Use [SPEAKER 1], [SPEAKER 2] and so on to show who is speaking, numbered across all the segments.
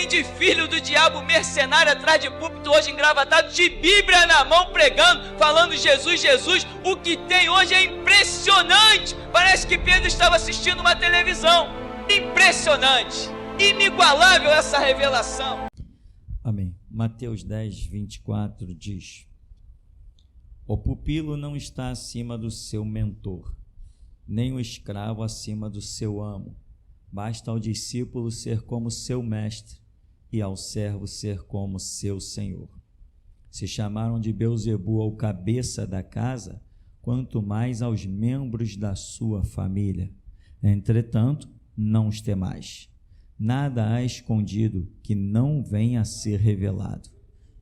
[SPEAKER 1] tem de filho do diabo mercenário atrás de púlpito hoje engravatado, de Bíblia na mão pregando, falando Jesus, Jesus. O que tem hoje é impressionante. Parece que Pedro estava assistindo uma televisão. Impressionante, inigualável essa revelação.
[SPEAKER 2] Amém. Mateus 10, 24 diz: o pupilo não está acima do seu mentor, nem o escravo acima do seu amo. Basta ao discípulo ser como seu mestre e ao servo ser como seu senhor. Se chamaram de Beelzebu ao cabeça da casa, quanto mais aos membros da sua família. Entretanto, não os temais. Nada há escondido que não venha a ser revelado,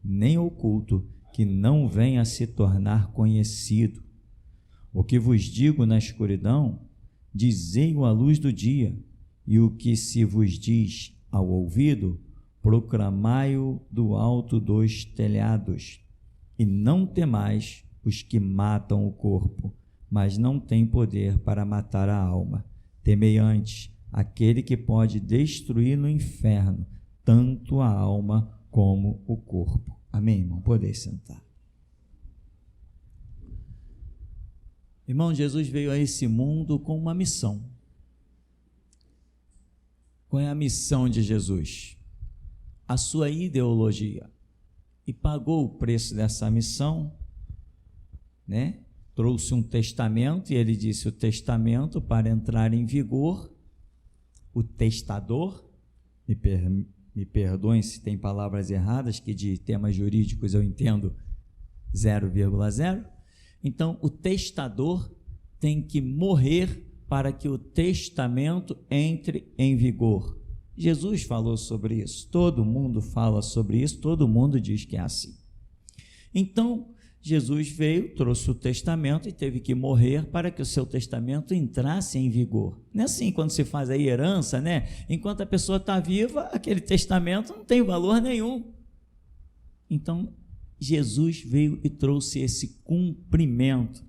[SPEAKER 2] nem oculto que não venha a se tornar conhecido. O que vos digo na escuridão, dizei-o à luz do dia, e o que se vos diz ao ouvido, proclamai-o do alto dos telhados. E não temais os que matam o corpo, mas não têm poder para matar a alma. Temei antes aquele que pode destruir no inferno tanto a alma como o corpo. Amém, irmão? Podeis sentar. Irmão, Jesus veio a esse mundo com uma missão. Qual é a missão de Jesus? A sua ideologia. E pagou o preço dessa missão, né? Trouxe um testamento, e ele disse: o testamento, para entrar em vigor, o testador, me perdoem se tem palavras erradas, que de temas jurídicos eu entendo 0,0. Então, o testador tem que morrer para que o testamento entre em vigor. Jesus falou sobre isso, todo mundo fala sobre isso, todo mundo diz que é assim. Então, Jesus veio, trouxe o testamento e teve que morrer para que o seu testamento entrasse em vigor. Não é assim quando se faz a herança, né? Enquanto a pessoa está viva, aquele testamento não tem valor nenhum. Então, Jesus veio e trouxe esse cumprimento.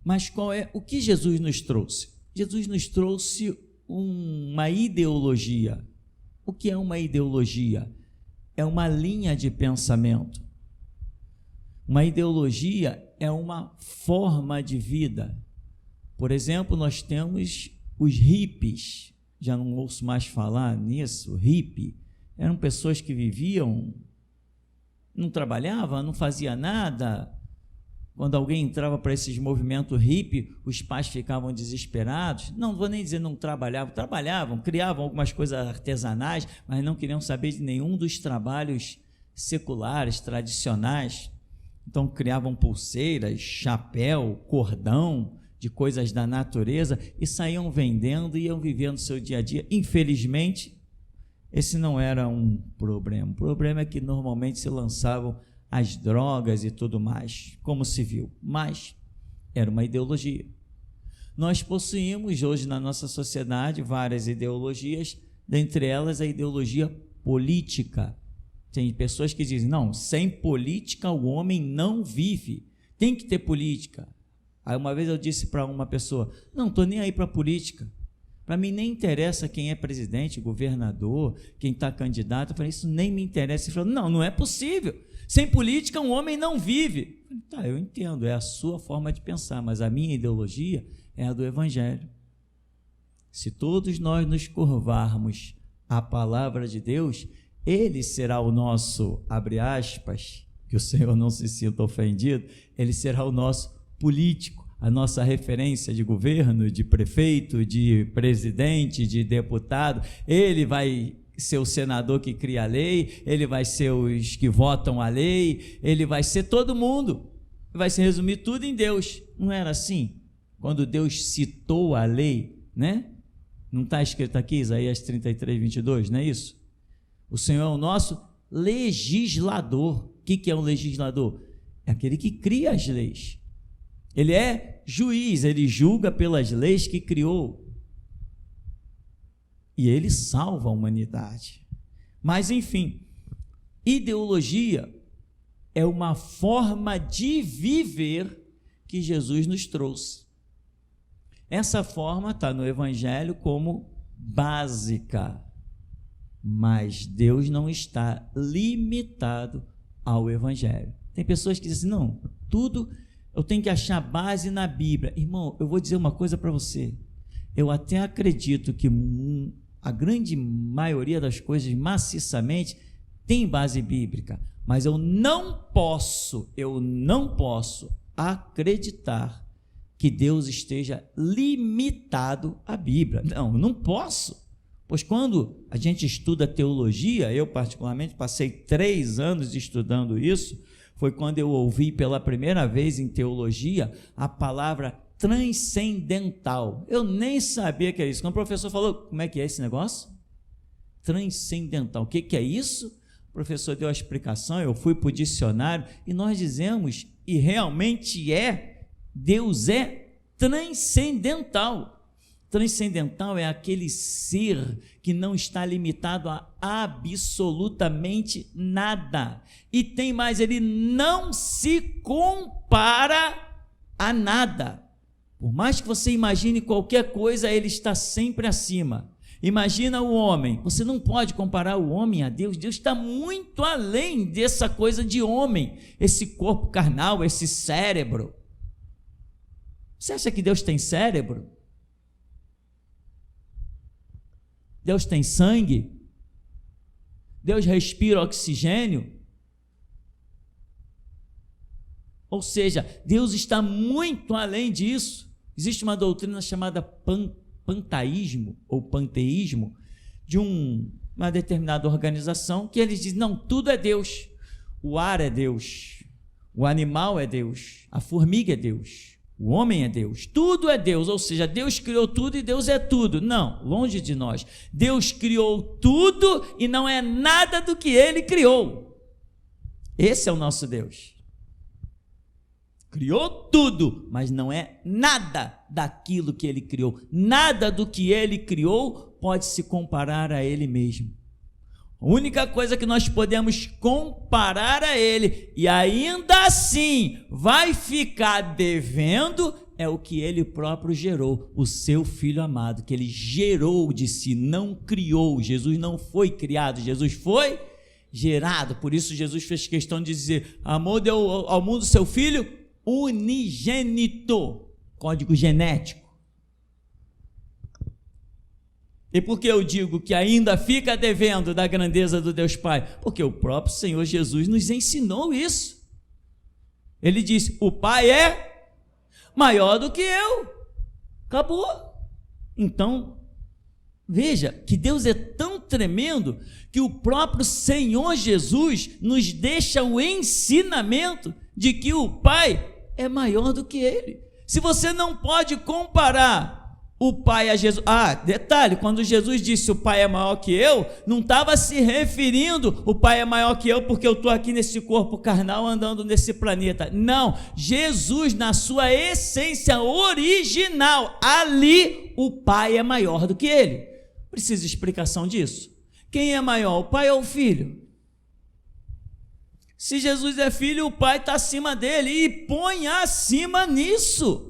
[SPEAKER 2] Mas o que Jesus nos trouxe? Jesus nos trouxe uma ideologia. O que é uma ideologia? É uma linha de pensamento. Uma ideologia é uma forma de vida. Por exemplo, nós temos os hippies. Já não ouço mais falar nisso. Hippie eram pessoas que viviam, não trabalhavam, não fazia nada. Quando alguém entrava para esses movimentos hippie, os pais ficavam desesperados. Não vou nem dizer não trabalhavam, criavam algumas coisas artesanais, mas não queriam saber de nenhum dos trabalhos seculares, tradicionais. Então criavam pulseiras, chapéu, cordão, de coisas da natureza, e saíam vendendo e iam vivendo seu dia a dia. Infelizmente, esse não era um problema. O problema é que normalmente se lançavam as drogas e tudo mais, como se viu, mas era uma ideologia. Nós possuímos hoje na nossa sociedade várias ideologias, dentre elas a ideologia política. Tem pessoas que dizem: não, sem política o homem não vive, tem que ter política. Aí uma vez eu disse para uma pessoa: não estou nem aí para política, para mim nem interessa quem é presidente, governador, quem está candidato. Eu falei: isso nem me interessa. Ele falou: não é possível, sem política um homem não vive. Eu falei: tá, eu entendo, é a sua forma de pensar, mas a minha ideologia é a do Evangelho. Se todos nós nos curvarmos à palavra de Deus, Ele será o nosso, abre aspas, que o Senhor não se sinta ofendido, Ele será o nosso político, a nossa referência de governo, de prefeito, de presidente, de deputado. Ele vai ser o senador que cria a lei, ele vai ser os que votam a lei, ele vai ser todo mundo, vai se resumir tudo em Deus. Não era assim? Quando Deus citou a lei, né? Não está escrito aqui, Isaías 33, 22, não é isso? O Senhor é o nosso legislador. O que é um legislador? É aquele que cria as leis. Ele é juiz, ele julga pelas leis que criou. E ele salva a humanidade. Mas, enfim, ideologia é uma forma de viver que Jesus nos trouxe. Essa forma está no Evangelho como básica. Mas Deus não está limitado ao Evangelho. Tem pessoas que dizem assim, não, tudo eu tenho que achar base na Bíblia. Irmão, eu vou dizer uma coisa para você. Eu até acredito que a grande maioria das coisas, maciçamente, tem base bíblica. Mas eu não posso acreditar que Deus esteja limitado à Bíblia. Não, eu não posso. Pois quando a gente estuda teologia, eu particularmente passei 3 anos estudando isso, foi quando eu ouvi pela primeira vez em teologia a palavra transcendental. Eu nem sabia que era isso. Quando o professor falou, como é que é esse negócio? Transcendental. O que é isso? O professor deu a explicação, eu fui para o dicionário e nós dizemos, e realmente Deus é transcendental. Transcendental é aquele ser que não está limitado a absolutamente nada. E tem mais, ele não se compara a nada. Por mais que você imagine qualquer coisa, ele está sempre acima. Imagina o homem, você não pode comparar o homem a Deus. Deus está muito além dessa coisa de homem, esse corpo carnal, esse cérebro. Você acha que Deus tem cérebro? Deus tem sangue? Deus respira oxigênio? Ou seja, Deus está muito além disso. Existe uma doutrina chamada panteísmo ou panteísmo de uma determinada organização que eles dizem, não, tudo é Deus. O ar é Deus, o animal é Deus, a formiga é Deus, o homem é Deus, tudo é Deus, ou seja, Deus criou tudo e Deus é tudo. Não, longe de nós. Deus criou tudo e não é nada do que Ele criou. Esse é o nosso Deus. Criou tudo, mas não é nada daquilo que Ele criou. Nada do que Ele criou pode se comparar a Ele mesmo. A única coisa que nós podemos comparar a Ele, e ainda assim vai ficar devendo, é o que Ele próprio gerou, o seu Filho amado, que Ele gerou de si, não criou. Jesus não foi criado, Jesus foi gerado. Por isso Jesus fez questão de dizer, amor deu ao mundo seu Filho unigênito, código genético. E por que eu digo que ainda fica devendo da grandeza do Deus Pai? Porque o próprio Senhor Jesus nos ensinou isso. Ele disse, o Pai é maior do que eu. Acabou. Então, veja que Deus é tão tremendo que o próprio Senhor Jesus nos deixa o ensinamento de que o Pai é maior do que Ele. Se você não pode comparar o Pai a Jesus. Detalhe, quando Jesus disse o Pai é maior que eu, não estava se referindo o Pai é maior que eu porque eu estou aqui nesse corpo carnal andando nesse planeta. Não, Jesus na sua essência original, ali o Pai é maior do que Ele. Precisa de explicação disso? Quem é maior, o Pai ou o Filho? Se Jesus é Filho, o Pai está acima dele e põe acima nisso.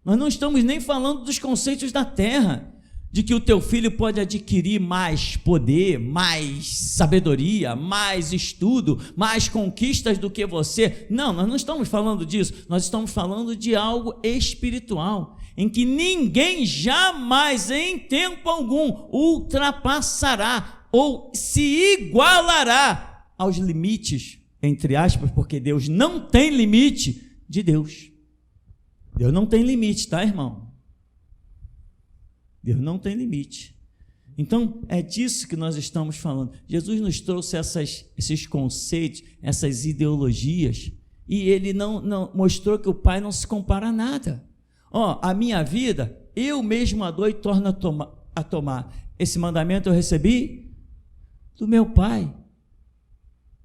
[SPEAKER 2] Nós não estamos nem falando dos conceitos da terra, de que o teu filho pode adquirir mais poder, mais sabedoria, mais estudo, mais conquistas do que você. Não, nós não estamos falando disso. Nós estamos falando de algo espiritual, em que ninguém jamais, em tempo algum, ultrapassará ou se igualará aos limites, entre aspas, porque Deus não tem limite de Deus. Deus não tem limite, tá, irmão? Deus não tem limite. Então, é disso que nós estamos falando. Jesus nos trouxe esses conceitos, essas ideologias, e Ele não mostrou que o Pai não se compara a nada. A minha vida, eu mesmo a dou e torno a tomar. Esse mandamento eu recebi do meu Pai.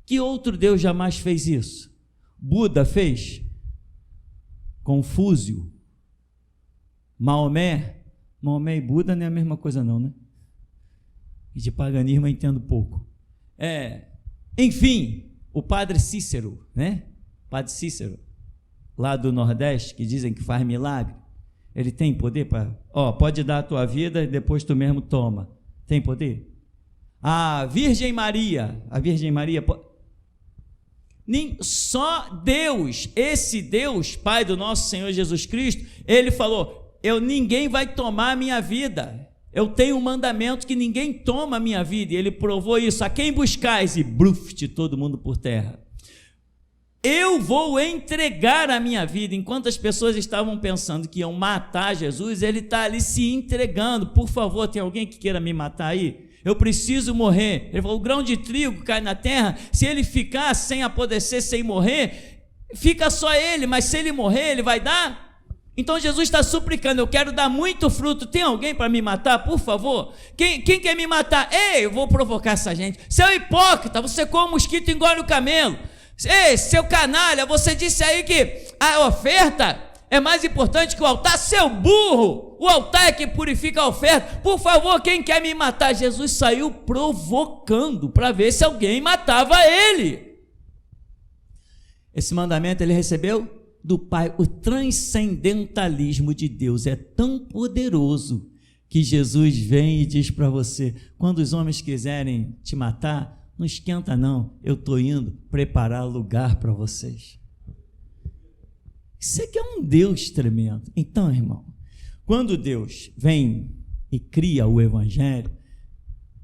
[SPEAKER 2] Que outro Deus jamais fez isso? Buda fez? Confúcio, Maomé e Buda não é a mesma coisa não, né? E de paganismo eu entendo pouco. Enfim, o Padre Cícero, né? Padre Cícero, lá do Nordeste, que dizem que faz milagre, ele tem poder para, pode dar a tua vida e depois tu mesmo toma. Tem poder? a Virgem Maria, nem só Deus, esse Deus, Pai do nosso Senhor Jesus Cristo, ele falou: ninguém vai tomar a minha vida, eu tenho um mandamento que ninguém toma a minha vida, e ele provou isso: a quem buscais? E bruft, todo mundo por terra. Eu vou entregar a minha vida. Enquanto as pessoas estavam pensando que iam matar Jesus, ele está ali se entregando. Por favor, tem alguém que queira me matar aí? Eu preciso morrer. Ele falou: o grão de trigo cai na terra, se ele ficar sem apodrecer, sem morrer, fica só ele, mas se ele morrer, ele vai dar? Então Jesus está suplicando: eu quero dar muito fruto, tem alguém para me matar, por favor? Quem quer me matar? Ei, eu vou provocar essa gente. Seu hipócrita, você come o mosquito e engole o camelo. Ei, seu canalha, você disse aí que a oferta é mais importante que o altar. Seu burro, o altar é que purifica a oferta. Por favor, quem quer me matar? Jesus saiu provocando para ver se alguém matava ele. Esse mandamento ele recebeu do Pai. O transcendentalismo de Deus é tão poderoso que Jesus vem e diz para você: quando os homens quiserem te matar, não esquenta não, eu estou indo preparar lugar para vocês. Isso aqui é um Deus tremendo. Então, irmão, quando Deus vem e cria o Evangelho,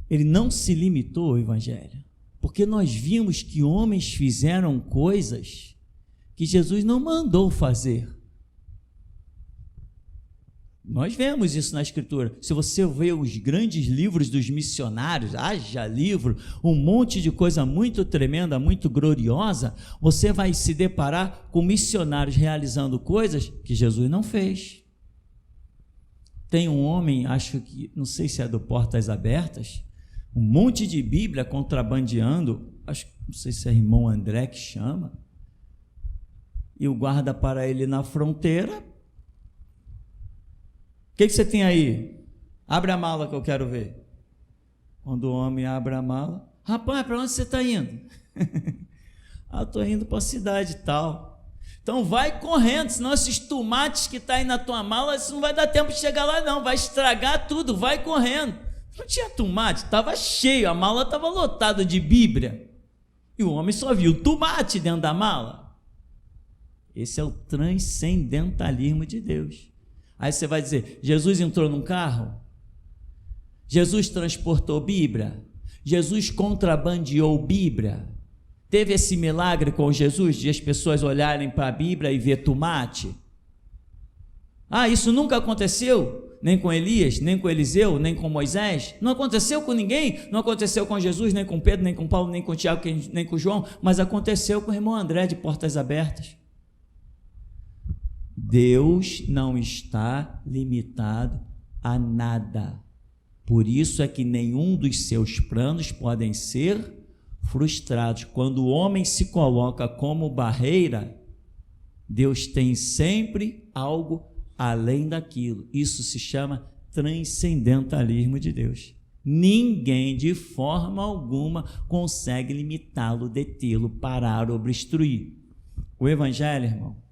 [SPEAKER 2] ele não se limitou ao Evangelho, porque nós vimos que homens fizeram coisas que Jesus não mandou fazer. Nós vemos isso na Escritura. Se você vê os grandes livros dos missionários, haja livro, um monte de coisa muito tremenda, muito gloriosa, você vai se deparar com missionários realizando coisas que Jesus não fez. Tem um homem, acho que, não sei se é do Portas Abertas, um monte de Bíblia contrabandeando, não sei se é irmão André que chama, e o guarda para ele na fronteira. O que você tem aí? Abre a mala que eu quero ver. Quando o homem abre a mala: rapaz, para onde você está indo? Estou indo para a cidade e tal. Então vai correndo, senão esses tomates que estão aí na tua mala, isso não vai dar tempo de chegar lá não, vai estragar tudo, vai correndo. Não tinha tomate, estava cheio, a mala estava lotada de Bíblia, e o homem só viu tomate dentro da mala. Esse é o transcendentalismo de Deus. Aí você vai dizer: Jesus entrou num carro? Jesus transportou Bíblia? Jesus contrabandeou Bíblia? Teve esse milagre com Jesus de as pessoas olharem para a Bíblia e ver tomate? Isso nunca aconteceu? Nem com Elias, nem com Eliseu, nem com Moisés? Não aconteceu com ninguém? Não aconteceu com Jesus, nem com Pedro, nem com Paulo, nem com Tiago, nem com João, mas aconteceu com o irmão André de Portas Abertas. Deus não está limitado a nada. Por isso é que nenhum dos seus planos podem ser frustrados. Quando o homem se coloca como barreira, Deus tem sempre algo além daquilo. Isso se chama transcendentalismo de Deus. Ninguém, de forma alguma, consegue limitá-lo, detê-lo, parar ou obstruir. O Evangelho, irmão,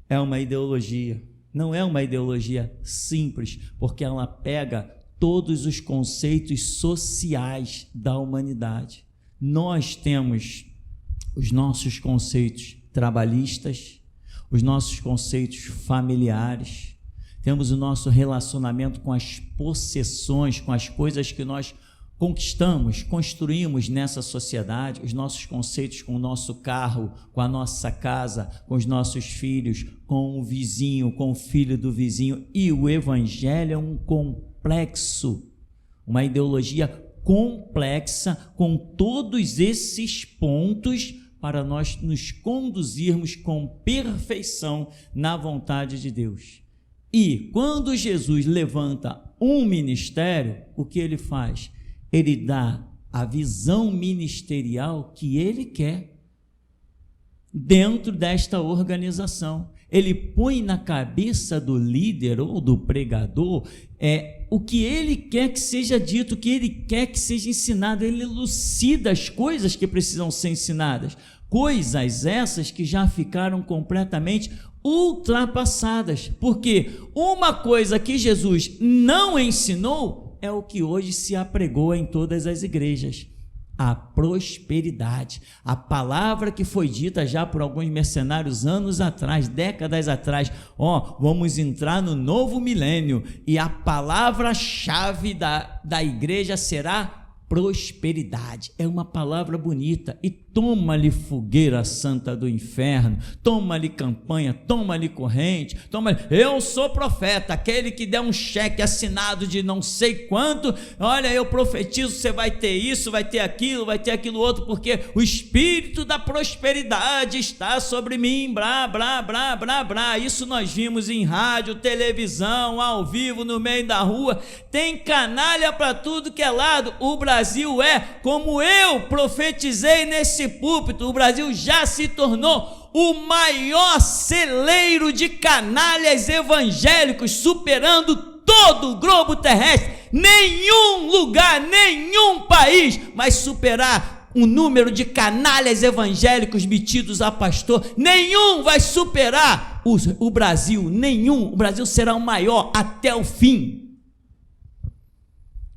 [SPEAKER 2] é uma ideologia, não é uma ideologia simples, porque ela pega todos os conceitos sociais da humanidade. Nós temos os nossos conceitos trabalhistas, os nossos conceitos familiares, temos o nosso relacionamento com as possessões, com as coisas que nós conquistamos, construímos nessa sociedade, os nossos conceitos com o nosso carro, com a nossa casa, com os nossos filhos, com o vizinho, com o filho do vizinho. E o Evangelho é um complexo, uma ideologia complexa com todos esses pontos para nós nos conduzirmos com perfeição na vontade de Deus. E quando Jesus levanta um ministério, o que ele faz? Ele dá a visão ministerial que ele quer dentro desta organização. Ele põe na cabeça do líder ou do pregador o que ele quer que seja dito, o que ele quer que seja ensinado. Ele elucida as coisas que precisam ser ensinadas, coisas essas que já ficaram completamente ultrapassadas, porque uma coisa que Jesus não ensinou, é o que hoje se apregoa em todas as igrejas. A prosperidade, a palavra que foi dita já por alguns mercenários anos atrás, décadas atrás, vamos entrar no novo milênio e a palavra-chave da igreja será prosperidade. É uma palavra bonita. E toma-lhe fogueira santa do inferno, toma-lhe campanha, toma-lhe corrente, toma-lhe, eu sou profeta, aquele que der um cheque assinado de não sei quanto, olha, eu profetizo, você vai ter isso, vai ter aquilo outro, porque o espírito da prosperidade está sobre mim, blá, blá, blá, blá, blá. Isso nós vimos em rádio, televisão, ao vivo, no meio da rua, tem canalha para tudo que é lado. O Brasil é, como eu profetizei nesse púlpito, o Brasil já se tornou o maior celeiro de canalhas evangélicos, superando todo o globo terrestre. Nenhum lugar, nenhum país vai superar o número de canalhas evangélicos metidos a pastor. Nenhum vai superar o Brasil, nenhum. O Brasil será o maior até o fim.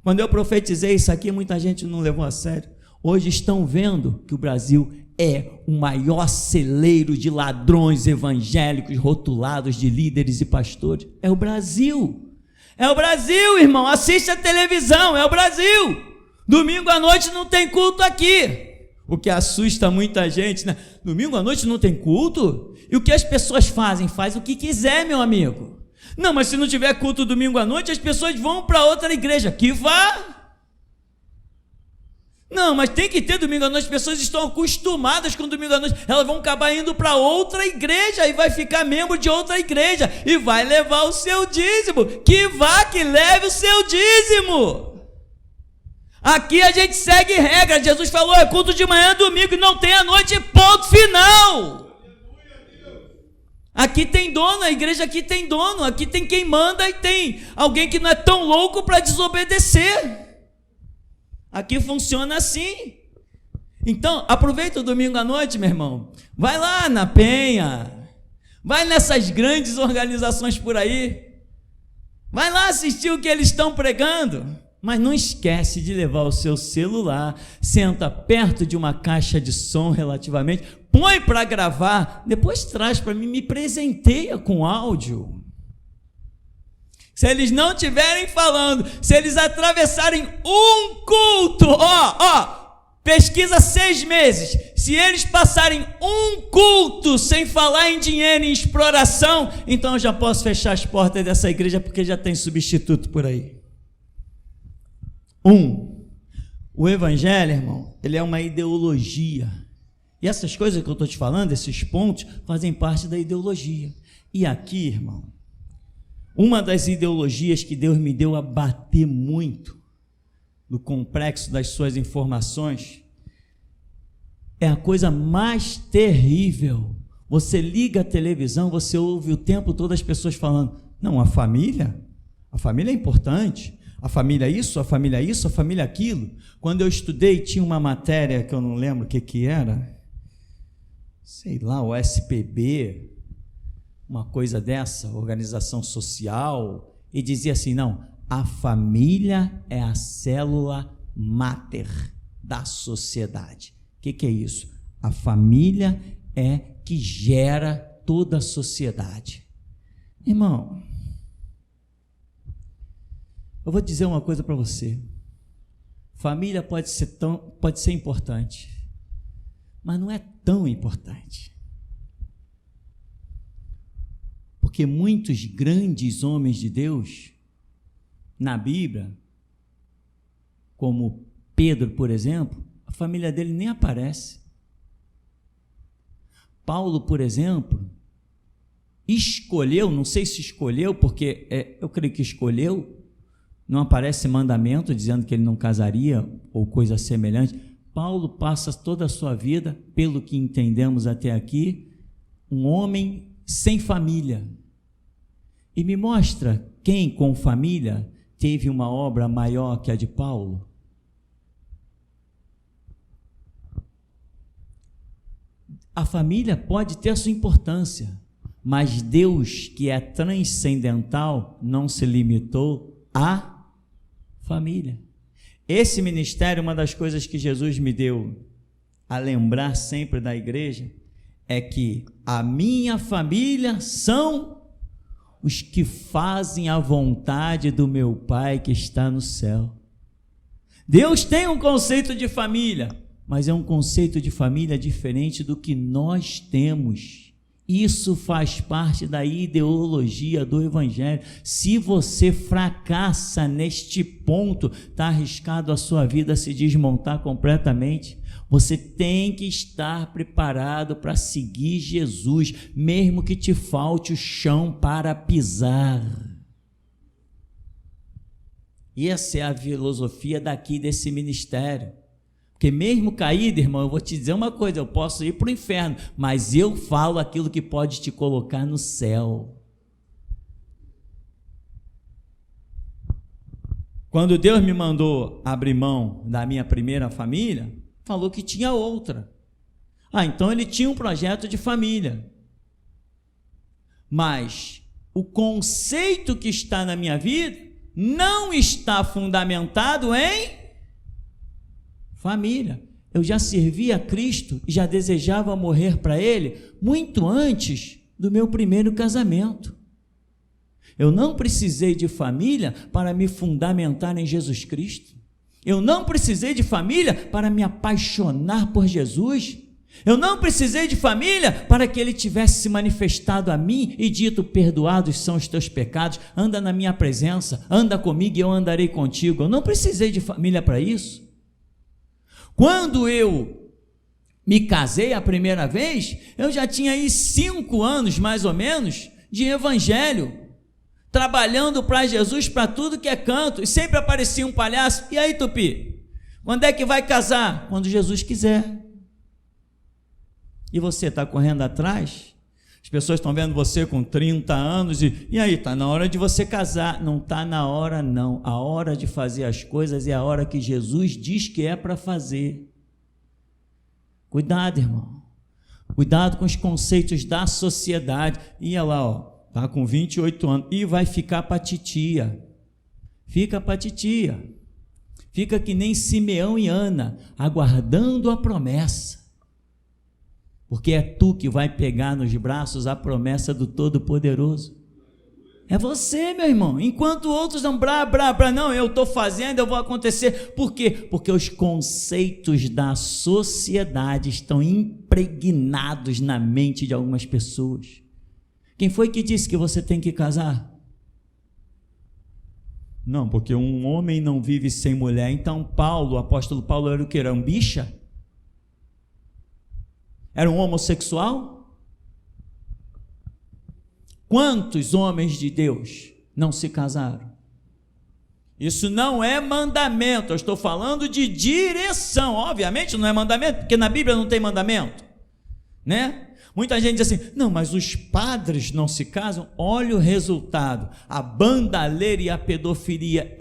[SPEAKER 2] Quando eu profetizei isso aqui, muita gente não levou a sério. Hoje estão vendo que o Brasil é o maior celeiro de ladrões evangélicos rotulados de líderes e pastores. É o Brasil. É o Brasil, irmão. Assiste a televisão, é o Brasil. Domingo à noite não tem culto aqui. O que assusta muita gente, né? Domingo à noite não tem culto? E o que as pessoas fazem? Faz o que quiser, meu amigo. Não, mas se não tiver culto domingo à noite, as pessoas vão para outra igreja. Que vá. Não, mas tem que ter domingo à noite. As pessoas estão acostumadas com domingo à noite. Elas vão acabar indo para outra igreja e vai ficar membro de outra igreja e vai levar o seu dízimo. Que vá, que leve o seu dízimo. Aqui a gente segue regra. Jesus falou, é culto de manhã, domingo, e não tem à noite, ponto final. Aqui tem dono, a igreja aqui tem dono, aqui tem quem manda e tem alguém que não é tão louco para desobedecer. Aqui funciona assim. Então, aproveita o domingo à noite, meu irmão. Vai lá na Penha. Vai nessas grandes organizações por aí. Vai lá assistir o que eles estão pregando. Mas não esquece de levar o seu celular. Senta perto de uma caixa de som relativamente. Põe para gravar. Depois traz para mim. Me presenteia com áudio. Se eles não estiverem falando, se eles atravessarem um culto, pesquisa 6 meses, se eles passarem um culto sem falar em dinheiro, em exploração, então eu já posso fechar as portas dessa igreja, porque já tem substituto por aí. O evangelho, irmão, ele é uma ideologia, e essas coisas que eu estou te falando, esses pontos, fazem parte da ideologia. E aqui, irmão, uma das ideologias que Deus me deu a bater muito no complexo das suas informações é a coisa mais terrível. Você liga a televisão, você ouve o tempo todo as pessoas falando, não, a família é importante, a família isso, a família isso, a família aquilo. Quando eu estudei, tinha uma matéria que eu não lembro o que era, sei lá, o SPB, uma coisa dessa, organização social, e dizia assim, não, a família é a célula máter da sociedade. O que é isso? A família é que gera toda a sociedade. Irmão, eu vou dizer uma coisa para você, família pode ser importante, mas não é tão importante. Porque muitos grandes homens de Deus, na Bíblia, como Pedro, por exemplo, a família dele nem aparece. Paulo, por exemplo, escolheu, não sei se escolheu, porque eu creio que escolheu, não aparece mandamento dizendo que ele não casaria ou coisa semelhante. Paulo passa toda a sua vida, pelo que entendemos até aqui, um homem sem família. E me mostra quem com família teve uma obra maior que a de Paulo. A família pode ter sua importância, mas Deus, que é transcendental, não se limitou à família. Esse ministério, uma das coisas que Jesus me deu a lembrar sempre da igreja, é que a minha família são os que fazem a vontade do meu Pai que está no céu. Deus tem um conceito de família, mas é um conceito de família diferente do que nós temos. Isso faz parte da ideologia do Evangelho. Se você fracassa neste ponto, está arriscado a sua vida se desmontar completamente. Você tem que estar preparado para seguir Jesus, mesmo que te falte o chão para pisar. E essa é a filosofia daqui desse ministério. Porque mesmo caído, irmão, eu vou te dizer uma coisa, eu posso ir para o inferno, mas eu falo aquilo que pode te colocar no céu. Quando Deus me mandou abrir mão da minha primeira família, falou que tinha outra. Então ele tinha um projeto de família. Mas o conceito que está na minha vida não está fundamentado em família. Eu já servia a Cristo e já desejava morrer para Ele muito antes do meu primeiro casamento. Eu não precisei de família para me fundamentar em Jesus Cristo. Eu não precisei de família para me apaixonar por Jesus. Eu não precisei de família para que Ele tivesse se manifestado a mim e dito: perdoados são os teus pecados, anda na minha presença, anda comigo e eu andarei contigo. Eu não precisei de família para isso. Quando eu me casei a primeira vez, eu já tinha aí 5 anos mais ou menos de evangelho, trabalhando para Jesus para tudo que é canto, e sempre aparecia um palhaço: e aí, Tupi, quando é que vai casar? Quando Jesus quiser. E você está correndo atrás? As pessoas estão vendo você com 30 anos e aí, está na hora de você casar. Não está na hora não, a hora de fazer as coisas é a hora que Jesus diz que é para fazer. Cuidado, irmão, cuidado com os conceitos da sociedade. Ia lá, está com 28 anos e vai ficar para titia. Fica para titia, fica que nem Simeão e Ana, aguardando a promessa. Porque é tu que vai pegar nos braços a promessa do Todo-Poderoso. É você, meu irmão. Enquanto outros não, não, eu estou fazendo, eu vou acontecer. Por quê? Porque os conceitos da sociedade estão impregnados na mente de algumas pessoas. Quem foi que disse que você tem que casar? Não, porque um homem não vive sem mulher. Então Paulo, o apóstolo Paulo, era o que? Era um bicha? Era um homossexual? Quantos homens de Deus não se casaram? Isso não é mandamento, eu estou falando de direção. Obviamente não é mandamento, porque na Bíblia não tem mandamento, né? Muita gente diz assim: não, mas os padres não se casam. Olha o resultado: a bandalheira e a pedofilia.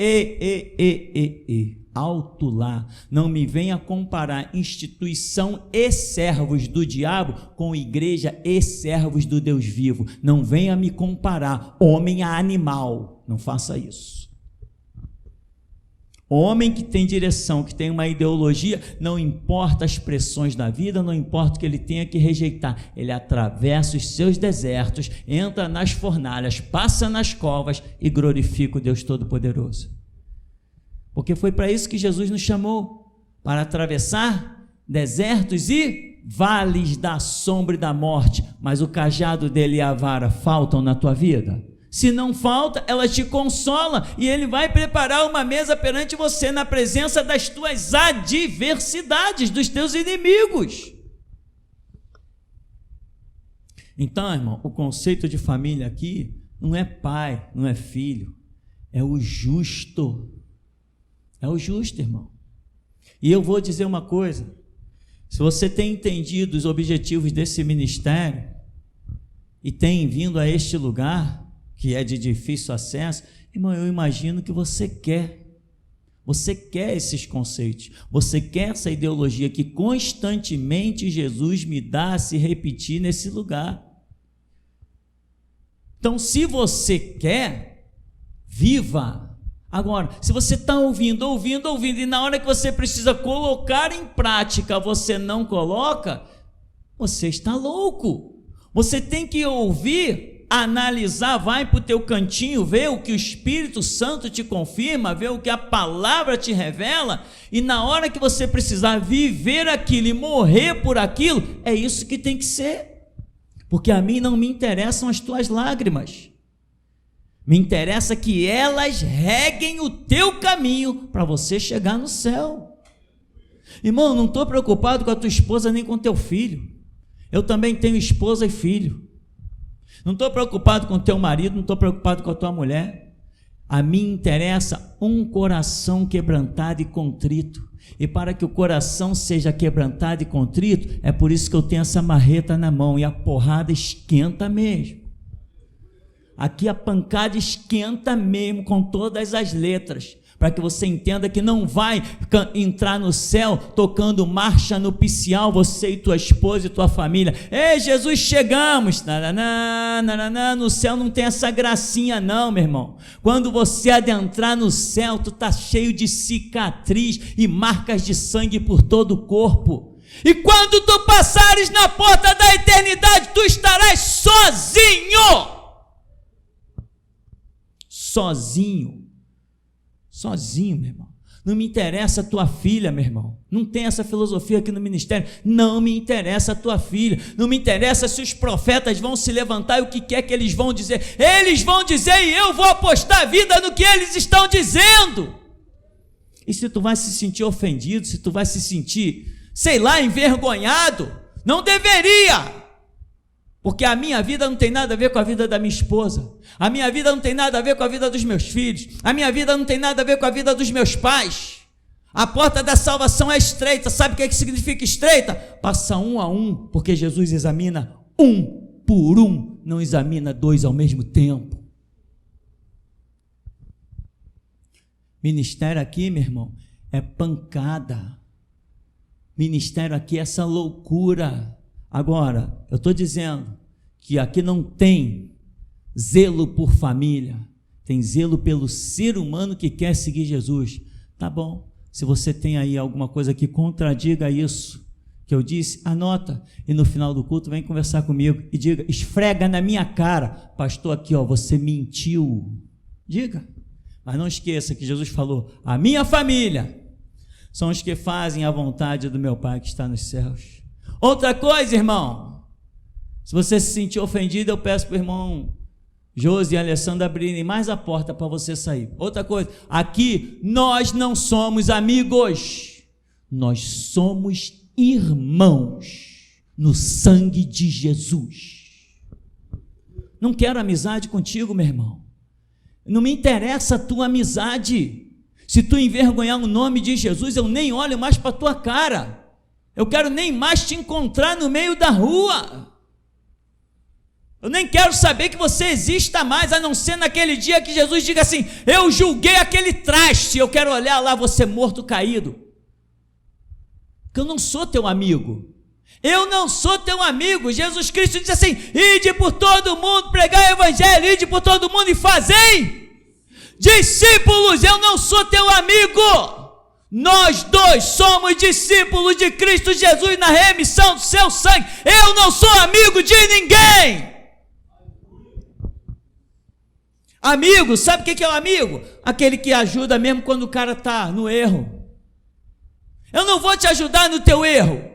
[SPEAKER 2] Alto lá, não me venha comparar instituição e servos do diabo com igreja e servos do Deus vivo. Não venha me comparar homem a animal, não faça isso. Homem que tem direção, que tem uma ideologia, não importa as pressões da vida, não importa o que ele tenha que rejeitar, ele atravessa os seus desertos, entra nas fornalhas, passa nas covas e glorifica o Deus Todo-Poderoso. Porque foi para isso que Jesus nos chamou, para atravessar desertos e vales da sombra e da morte. Mas o cajado dele e a vara faltam na tua vida? Se não falta, ela te consola e ele vai preparar uma mesa perante você na presença das tuas adversidades, dos teus inimigos. Então, irmão, o conceito de família aqui não é pai, não é filho, é o justo. É o justo, irmão. E eu vou dizer uma coisa: se você tem entendido os objetivos desse ministério e tem vindo a este lugar, que é de difícil acesso, irmão, eu imagino que você quer esses conceitos, você quer essa ideologia que constantemente Jesus me dá a se repetir nesse lugar. Então, se você quer, viva Agora, se você está ouvindo, e na hora que você precisa colocar em prática, você não coloca, você está louco. Você tem que ouvir, analisar, vai para o teu cantinho, ver o que o Espírito Santo te confirma, ver o que a palavra te revela, e na hora que você precisar viver aquilo e morrer por aquilo, é isso que tem que ser. Porque a mim não me interessam as tuas lágrimas. Me interessa que elas reguem o teu caminho para você chegar no céu. Irmão, não estou preocupado com a tua esposa nem com o teu filho. Eu também tenho esposa e filho. Não estou preocupado com o teu marido, não estou preocupado com a tua mulher. A mim interessa um coração quebrantado e contrito. E para que o coração seja quebrantado e contrito, é por isso que eu tenho essa marreta na mão e a porrada esquenta mesmo. Aqui a pancada esquenta mesmo, com todas as letras, para que você entenda que não vai entrar no céu tocando marcha nupcial, você e tua esposa e tua família. Ei, Jesus, chegamos! Naraná, naraná. No céu não tem essa gracinha não, meu irmão. Quando você adentrar no céu, tu tá cheio de cicatriz e marcas de sangue por todo o corpo. E quando tu passares na porta da eternidade, tu estarás sozinho. Sozinho, meu irmão. Não me interessa a tua filha, meu irmão. Não tem essa filosofia aqui no ministério. Não me interessa a tua filha. Não me interessa se os profetas vão se levantar e o que quer que eles vão dizer. Eles vão dizer e eu vou apostar a vida no que eles estão dizendo. E se tu vai se sentir ofendido, se tu vai se sentir, sei lá, envergonhado, não deveria. Porque a minha vida não tem nada a ver com a vida da minha esposa. A minha vida não tem nada a ver com a vida dos meus filhos. A minha vida não tem nada a ver com a vida dos meus pais. A porta da salvação é estreita. Sabe o que significa estreita? Passa um a um, porque Jesus examina um por um, não examina dois ao mesmo tempo. Ministério aqui, meu irmão, é pancada. Ministério aqui é essa loucura. Agora, eu estou dizendo que aqui não tem zelo por família, tem zelo pelo ser humano que quer seguir Jesus. Tá bom, se você tem aí alguma coisa que contradiga isso que eu disse, anota, e no final do culto vem conversar comigo e diga, esfrega na minha cara, pastor, aqui ó, você mentiu. Diga, mas não esqueça que Jesus falou, a minha família são os que fazem a vontade do meu Pai que está nos céus. Outra coisa, irmão, se você se sentir ofendido, eu peço para o irmão Josi e a Alessandra abrirem mais a porta para você sair. Outra coisa, aqui nós não somos amigos, nós somos irmãos no sangue de Jesus. Não quero amizade contigo, meu irmão. Não me interessa a tua amizade. Se tu envergonhar o nome de Jesus, eu nem olho mais para a tua cara. Eu quero nem mais te encontrar no meio da rua. Eu nem quero saber que você exista mais, a não ser naquele dia que Jesus diga assim, eu julguei aquele traste, eu quero olhar lá você morto, caído. Porque eu não sou teu amigo. Eu não sou teu amigo. Jesus Cristo disse assim, ide por todo mundo, pregai o evangelho, ide por todo mundo e fazei discípulos. Eu não sou teu amigo. Nós dois somos discípulos de Cristo Jesus na remissão do seu sangue. Eu não sou amigo de ninguém. Amigo, sabe o que é o amigo? Aquele que ajuda mesmo quando o cara está no erro. Eu não vou te ajudar no teu erro.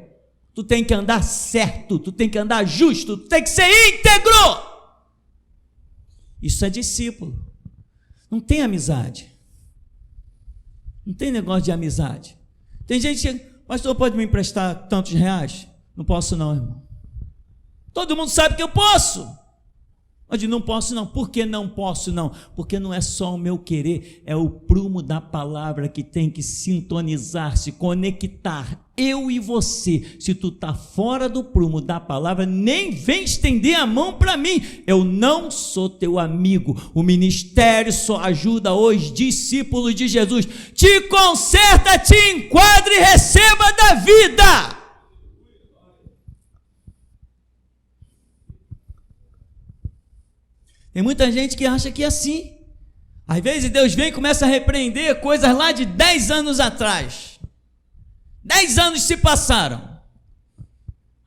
[SPEAKER 2] Tu tem que andar certo, tu tem que andar justo, tu tem que ser íntegro. Isso é discípulo. Não tem amizade. Não tem negócio de amizade. Tem gente que, pastor, pode me emprestar tantos reais? Não posso não, irmão. Todo mundo sabe que eu posso. Mas não posso não. Por que não posso não? Porque não é só o meu querer, é o prumo da palavra que tem que sintonizar, se conectar. Eu e você, se tu está fora do prumo da palavra, nem vem estender a mão para mim. Eu não sou teu amigo. O ministério só ajuda os discípulos de Jesus. Te conserta, te enquadra e receba da vida. Tem muita gente que acha que é assim. Às vezes Deus vem e começa a repreender coisas lá de 10 anos atrás. 10 anos se passaram.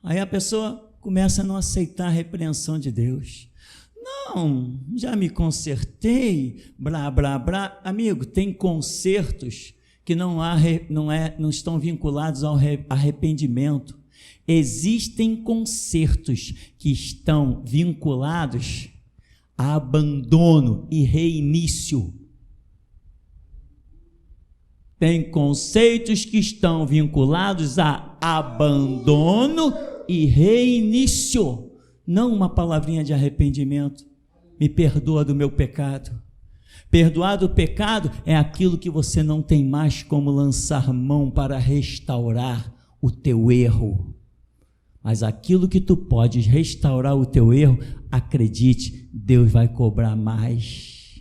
[SPEAKER 2] Aí a pessoa começa a não aceitar a repreensão de Deus. Não, já me consertei, blá, blá, blá. Amigo, tem consertos que não estão vinculados ao arrependimento. Existem consertos que estão vinculados a abandono e reinício. Tem conceitos que estão vinculados a abandono e reinício. Não uma palavrinha de arrependimento. Me perdoa do meu pecado. Perdoar do pecado é aquilo que você não tem mais como lançar mão para restaurar o teu erro. Mas aquilo que tu podes restaurar o teu erro, acredite, Deus vai cobrar mais.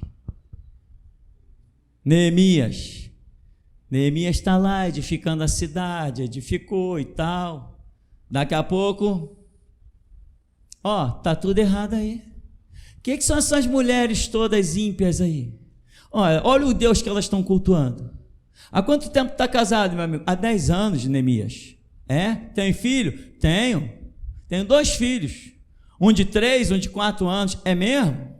[SPEAKER 2] Neemias está lá edificando a cidade, edificou e tal. Daqui a pouco, tá tudo errado aí. O que são essas mulheres todas ímpias aí? Olha o Deus que elas estão cultuando. Há quanto tempo está casado, meu amigo? Há 10 anos, Neemias. Tem filho? Tenho 2 filhos. Um de 3, um de 4 anos. É mesmo?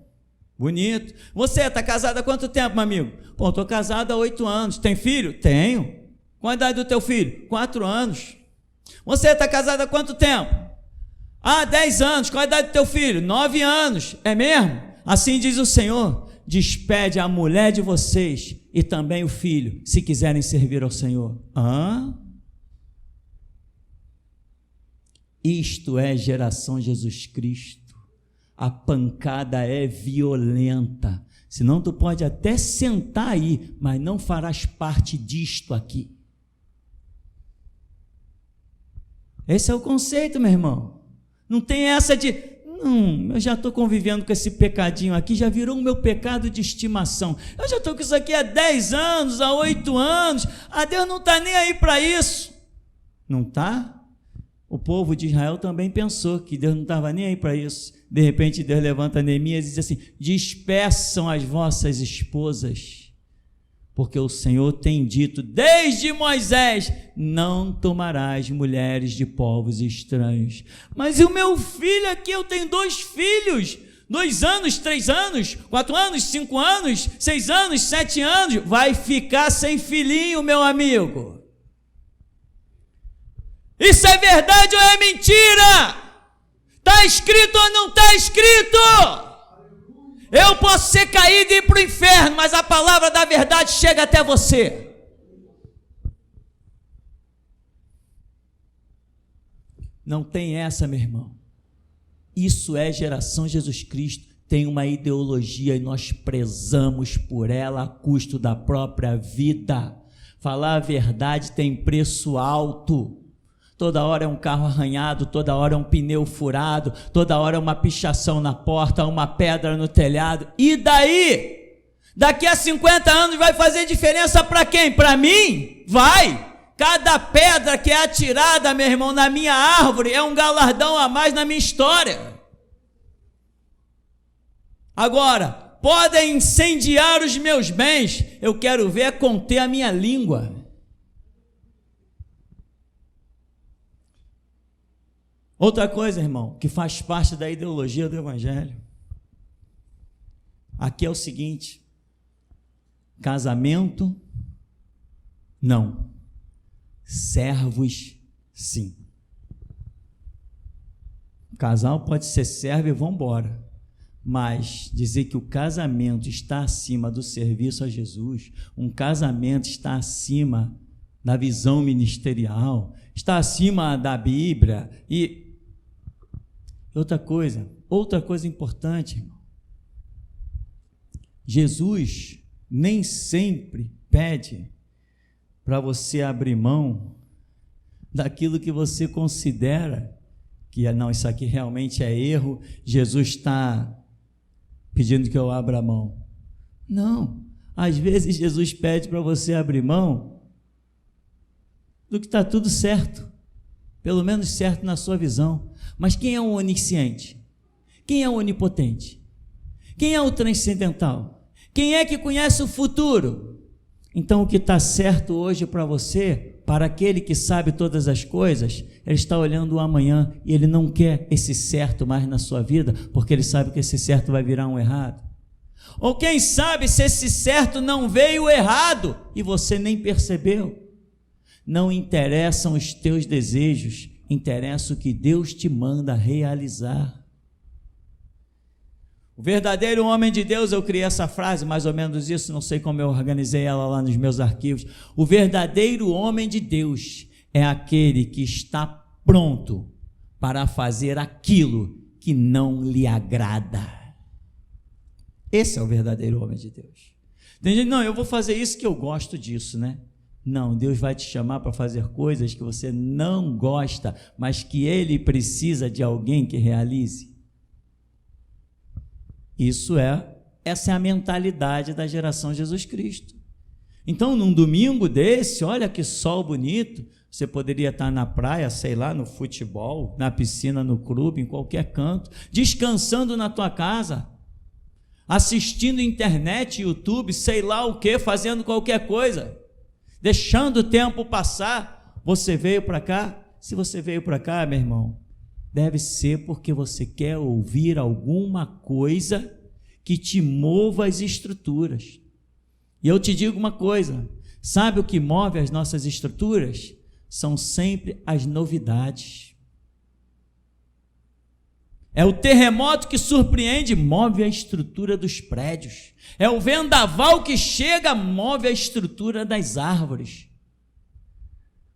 [SPEAKER 2] Bonito. Você está casado há quanto tempo, meu amigo? Estou casado há 8 anos. Tem filho? Tenho. Qual a idade do teu filho? 4 anos. Você está casado há quanto tempo? 10 anos. Qual a idade do teu filho? 9 anos. É mesmo? Assim diz o Senhor: despede a mulher de vocês e também o filho, se quiserem servir ao Senhor. Isto é geração Jesus Cristo. A pancada é violenta. Senão tu pode até sentar aí, mas não farás parte disto aqui. Esse é o conceito, meu irmão. Não tem essa de, eu já estou convivendo com esse pecadinho aqui, já virou o meu pecado de estimação. Eu já estou com isso aqui há 10 anos, há 8 anos. Deus não está nem aí para isso. Não está? O povo de Israel também pensou que Deus não estava nem aí para isso. De repente Deus levanta Neemias e diz assim: despeçam as vossas esposas, porque o Senhor tem dito desde Moisés: não tomarás mulheres de povos estranhos. Mas e o meu filho aqui? Eu tenho 2 filhos, 2 anos, 3 anos, 4 anos, 5 anos, 6 anos, 7 anos, vai ficar sem filhinho, meu amigo. Isso é verdade ou é mentira? Está escrito ou não está escrito? Eu posso ser caído e ir para o inferno, mas a palavra da verdade chega até você. Não tem essa, meu irmão. Isso é geração Jesus Cristo. Tem uma ideologia e nós prezamos por ela a custo da própria vida. Falar a verdade tem preço alto. Toda hora é um carro arranhado, toda hora é um pneu furado, toda hora é uma pichação na porta, uma pedra no telhado. E daí? Daqui a 50 anos vai fazer diferença para quem? Para mim? Vai! Cada pedra que é atirada, meu irmão, na minha árvore é um galardão a mais na minha história. Agora, podem incendiar os meus bens, eu quero ver conter a minha língua. Outra coisa, irmão, que faz parte da ideologia do Evangelho, aqui é o seguinte: casamento, não. Servos, sim. O casal pode ser servo e vamos embora. Mas dizer que o casamento está acima do serviço a Jesus, um casamento está acima da visão ministerial, está acima da Bíblia. E outra coisa importante, irmão. Jesus nem sempre pede para você abrir mão daquilo que você considera que não, isso aqui realmente é erro, Jesus está pedindo que eu abra a mão. Não, às vezes Jesus pede para você abrir mão do que está tudo certo, pelo menos certo na sua visão. Mas quem é o onisciente? Quem é o onipotente? Quem é o transcendental? Quem é que conhece o futuro? Então, o que está certo hoje para você, para aquele que sabe todas as coisas, ele está olhando o amanhã e ele não quer esse certo mais na sua vida, porque ele sabe que esse certo vai virar um errado. Ou quem sabe se esse certo não veio errado e você nem percebeu. Não interessam os teus desejos, interessa o que Deus te manda realizar. O verdadeiro homem de Deus, eu criei essa frase, mais ou menos isso, não sei como eu organizei ela lá nos meus arquivos. O verdadeiro homem de Deus é aquele que está pronto para fazer aquilo que não lhe agrada. Esse é o verdadeiro homem de Deus. Tem gente, não, eu vou fazer isso que eu gosto disso, né? Não, Deus vai te chamar para fazer coisas que você não gosta, mas que Ele precisa de alguém que realize. Essa é a mentalidade da geração Jesus Cristo. Então, num domingo desse, olha que sol bonito, você poderia estar na praia, sei lá, no futebol, na piscina, no clube, em qualquer canto, descansando na tua casa, assistindo internet, YouTube, sei lá o que, fazendo qualquer coisa, deixando o tempo passar. Você veio para cá? Se você veio para cá, meu irmão, deve ser porque você quer ouvir alguma coisa que te mova as estruturas. E eu te digo uma coisa, sabe o que move as nossas estruturas? São sempre as novidades. É o terremoto que surpreende, move a estrutura dos prédios. É o vendaval que chega, move a estrutura das árvores.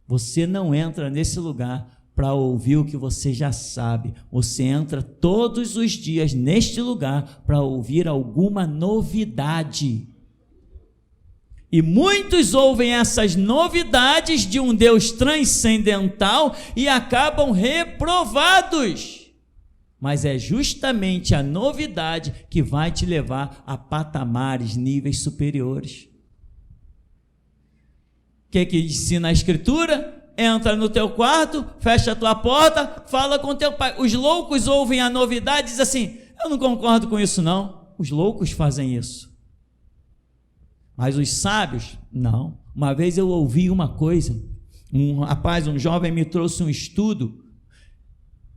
[SPEAKER 2] Você não entra nesse lugar para ouvir o que você já sabe. Você entra todos os dias neste lugar para ouvir alguma novidade. E muitos ouvem essas novidades de um Deus transcendental e acabam reprovados. Mas é justamente a novidade que vai te levar a patamares, níveis superiores. O que ensina a Escritura? Entra no teu quarto, fecha a tua porta, fala com teu pai. Os loucos ouvem a novidade e dizem assim, eu não concordo com isso não. Os loucos fazem isso. Mas os sábios, não. Uma vez eu ouvi uma coisa, um jovem me trouxe um estudo,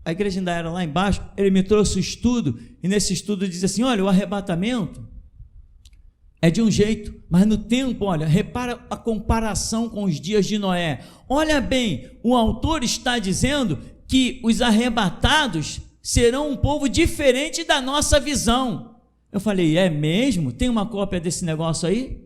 [SPEAKER 2] a igreja ainda era lá embaixo, ele me trouxe um estudo, e nesse estudo diz assim, olha, o arrebatamento é de um jeito, mas no tempo, olha, repara a comparação com os dias de Noé. Olha bem, o autor está dizendo que os arrebatados serão um povo diferente da nossa visão. Eu falei, é mesmo? Tem uma cópia desse negócio aí?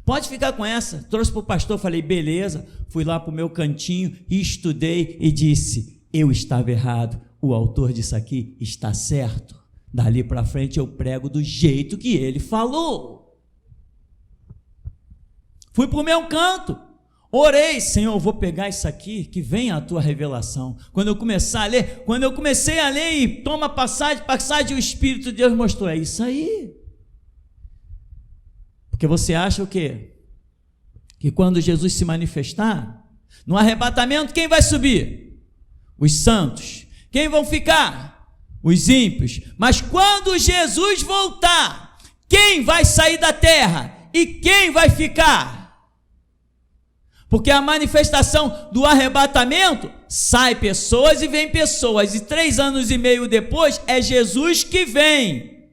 [SPEAKER 2] Pode ficar com essa. Trouxe para o pastor, falei, beleza. Fui lá para o meu cantinho e estudei e disse, eu estava errado, o autor disso aqui está certo. Dali para frente eu prego do jeito que ele falou. Fui para o meu canto, orei, Senhor, eu vou pegar isso aqui, que venha a tua revelação. Quando eu comecei a ler e toma passagem, o Espírito de Deus mostrou, é isso aí. Porque você acha o quê? Que quando Jesus se manifestar, no arrebatamento, quem vai subir? Os santos. Quem vão ficar? Os ímpios. Mas quando Jesus voltar, quem vai sair da terra? E quem vai ficar? Porque a manifestação do arrebatamento, sai pessoas e vem pessoas, e 3 anos e meio depois, é Jesus que vem.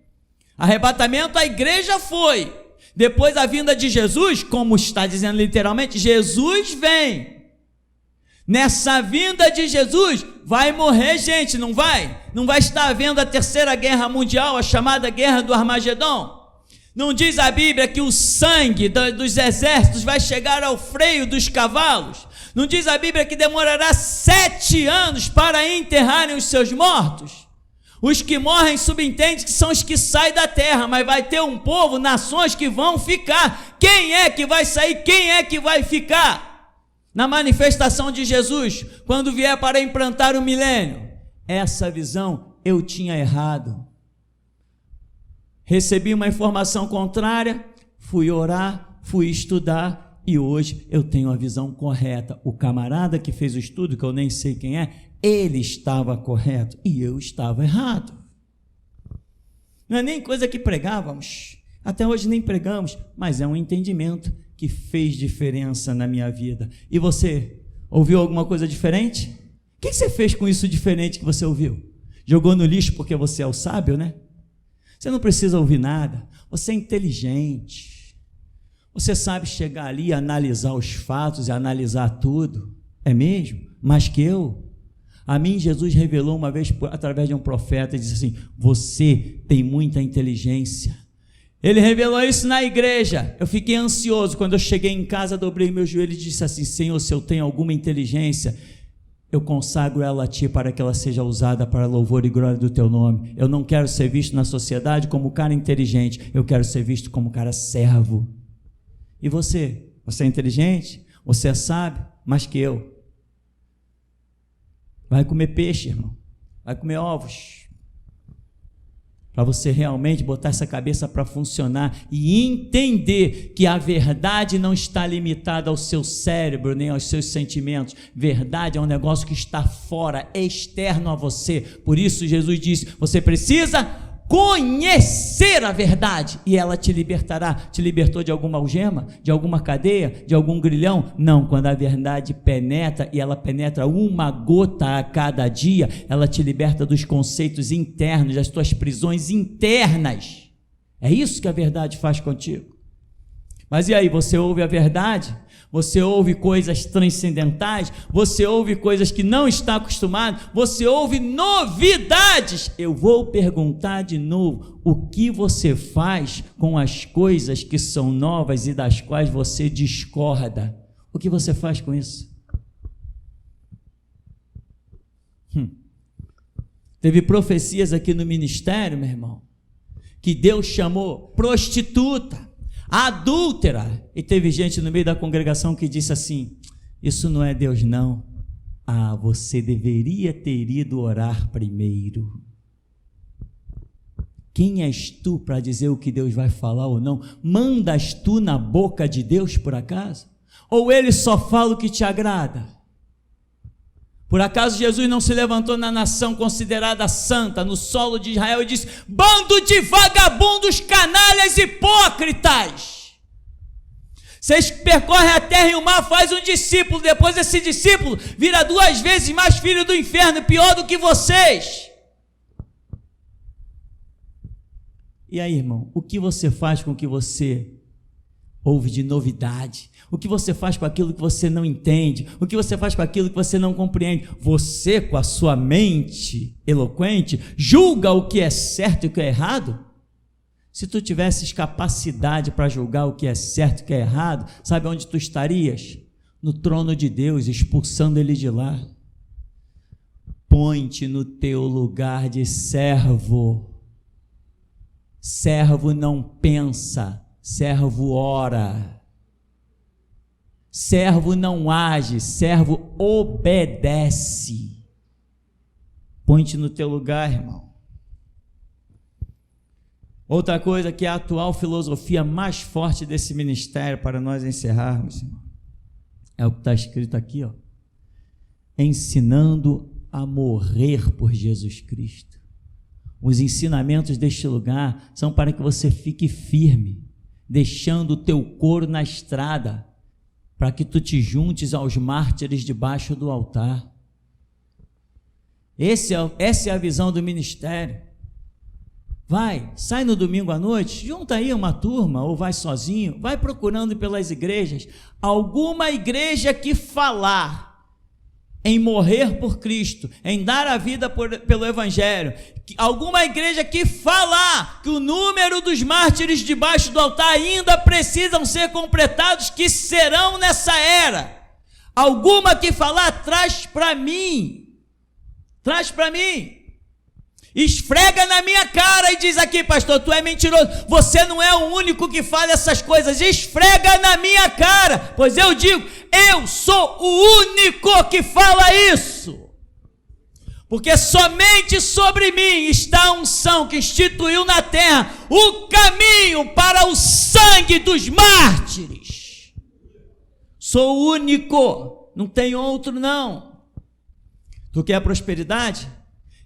[SPEAKER 2] Arrebatamento, a igreja foi. Depois a vinda de Jesus, como está dizendo literalmente, Jesus vem. Nessa vinda de Jesus, vai morrer gente, não vai? Não vai estar havendo a terceira guerra mundial, a chamada guerra do Armagedon? Não diz a Bíblia que o sangue dos exércitos vai chegar ao freio dos cavalos? Não diz a Bíblia que demorará 7 anos para enterrarem os seus mortos? Os que morrem subentende que são os que saem da terra, mas vai ter um povo, nações que vão ficar. Quem é que vai sair? Quem é que vai ficar? Na manifestação de Jesus, quando vier para implantar o milênio. Essa visão eu tinha errado. Recebi uma informação contrária, fui orar, fui estudar e hoje eu tenho a visão correta. O camarada que fez o estudo, que eu nem sei quem é, ele estava correto e eu estava errado. Não é nem coisa que pregávamos. Até hoje nem pregamos, mas é um entendimento que fez diferença na minha vida. E você, ouviu alguma coisa diferente? O que você fez com isso diferente que você ouviu? Jogou no lixo porque você é o sábio, né? Você não precisa ouvir nada, você é inteligente. Você sabe chegar ali e analisar os fatos e analisar tudo. É mesmo? Mais que eu? A mim Jesus revelou uma vez através de um profeta e disse assim: você tem muita inteligência. Ele revelou isso na igreja. Eu fiquei ansioso. Quando eu cheguei em casa, dobrei meu joelho e disse assim: Senhor, se eu tenho alguma inteligência, eu consagro ela a Ti para que ela seja usada para louvor e glória do Teu nome. Eu não quero ser visto na sociedade como cara inteligente, eu quero ser visto como cara servo. E você? Você é inteligente? Você é sábio? Mais que eu. Vai comer peixe, irmão. Vai comer ovos. Para você realmente botar essa cabeça para funcionar e entender que a verdade não está limitada ao seu cérebro, nem aos seus sentimentos. Verdade é um negócio que está fora, é externo a você. Por isso Jesus disse: você precisa conhecer a verdade e ela te libertará. Te libertou de alguma algema, de alguma cadeia, de algum grilhão? Não, quando a verdade penetra, e ela penetra uma gota a cada dia, ela te liberta dos conceitos internos, das tuas prisões internas. É isso que a verdade faz contigo. Mas e aí, você ouve a verdade? Você ouve coisas transcendentais, você ouve coisas que não está acostumado, você ouve novidades. Eu vou perguntar de novo: o que você faz com as coisas que são novas e das quais você discorda? O que você faz com isso? Teve profecias aqui no ministério, meu irmão, que Deus chamou prostituta, adúltera, e teve gente no meio da congregação que disse assim: isso não é Deus não. Ah, você deveria ter ido orar primeiro. Quem és tu para dizer o que Deus vai falar ou não? Mandas tu na boca de Deus por acaso? Ou ele só fala o que te agrada? Por acaso Jesus não se levantou na nação considerada santa, no solo de Israel, e disse: bando de vagabundos, canalhas, hipócritas, vocês percorrem a terra e o mar, faz um discípulo, depois esse discípulo vira 2 vezes mais filho do inferno, pior do que vocês. E aí, irmão, o que você faz com o que você ouve de novidade? O que você faz com aquilo que você não entende? O que você faz com aquilo que você não compreende? Você, com a sua mente eloquente, julga o que é certo e o que é errado? Se tu tivesses capacidade para julgar o que é certo e o que é errado, sabe onde tu estarias? No trono de Deus, expulsando ele de lá. Põe-te no teu lugar de servo. Servo não pensa, servo ora. Servo não age, servo obedece. Põe-te no teu lugar, irmão. Outra coisa que é a atual filosofia mais forte desse ministério, para nós encerrarmos, irmão, é o que está escrito aqui, ó: ensinando a morrer por Jesus Cristo. Os ensinamentos deste lugar são para que você fique firme, deixando o teu couro na estrada, para que tu te juntes aos mártires debaixo do altar. Essa é a visão do ministério. Sai no domingo à noite, junta aí uma turma, ou vai sozinho, vai procurando pelas igrejas, alguma igreja que falar em morrer por Cristo, em dar a vida pelo Evangelho, alguma igreja que falar que o número dos mártires debaixo do altar ainda precisam ser completados, que serão nessa era, alguma que falar, traz para mim, esfrega na minha cara e diz aqui: pastor, tu é mentiroso, você não é o único que fala essas coisas, esfrega na minha cara, pois eu digo, eu sou o único que fala isso, porque somente sobre mim está a unção que instituiu na terra o caminho para o sangue dos mártires. Sou o único, não tem outro não. Tu quer prosperidade?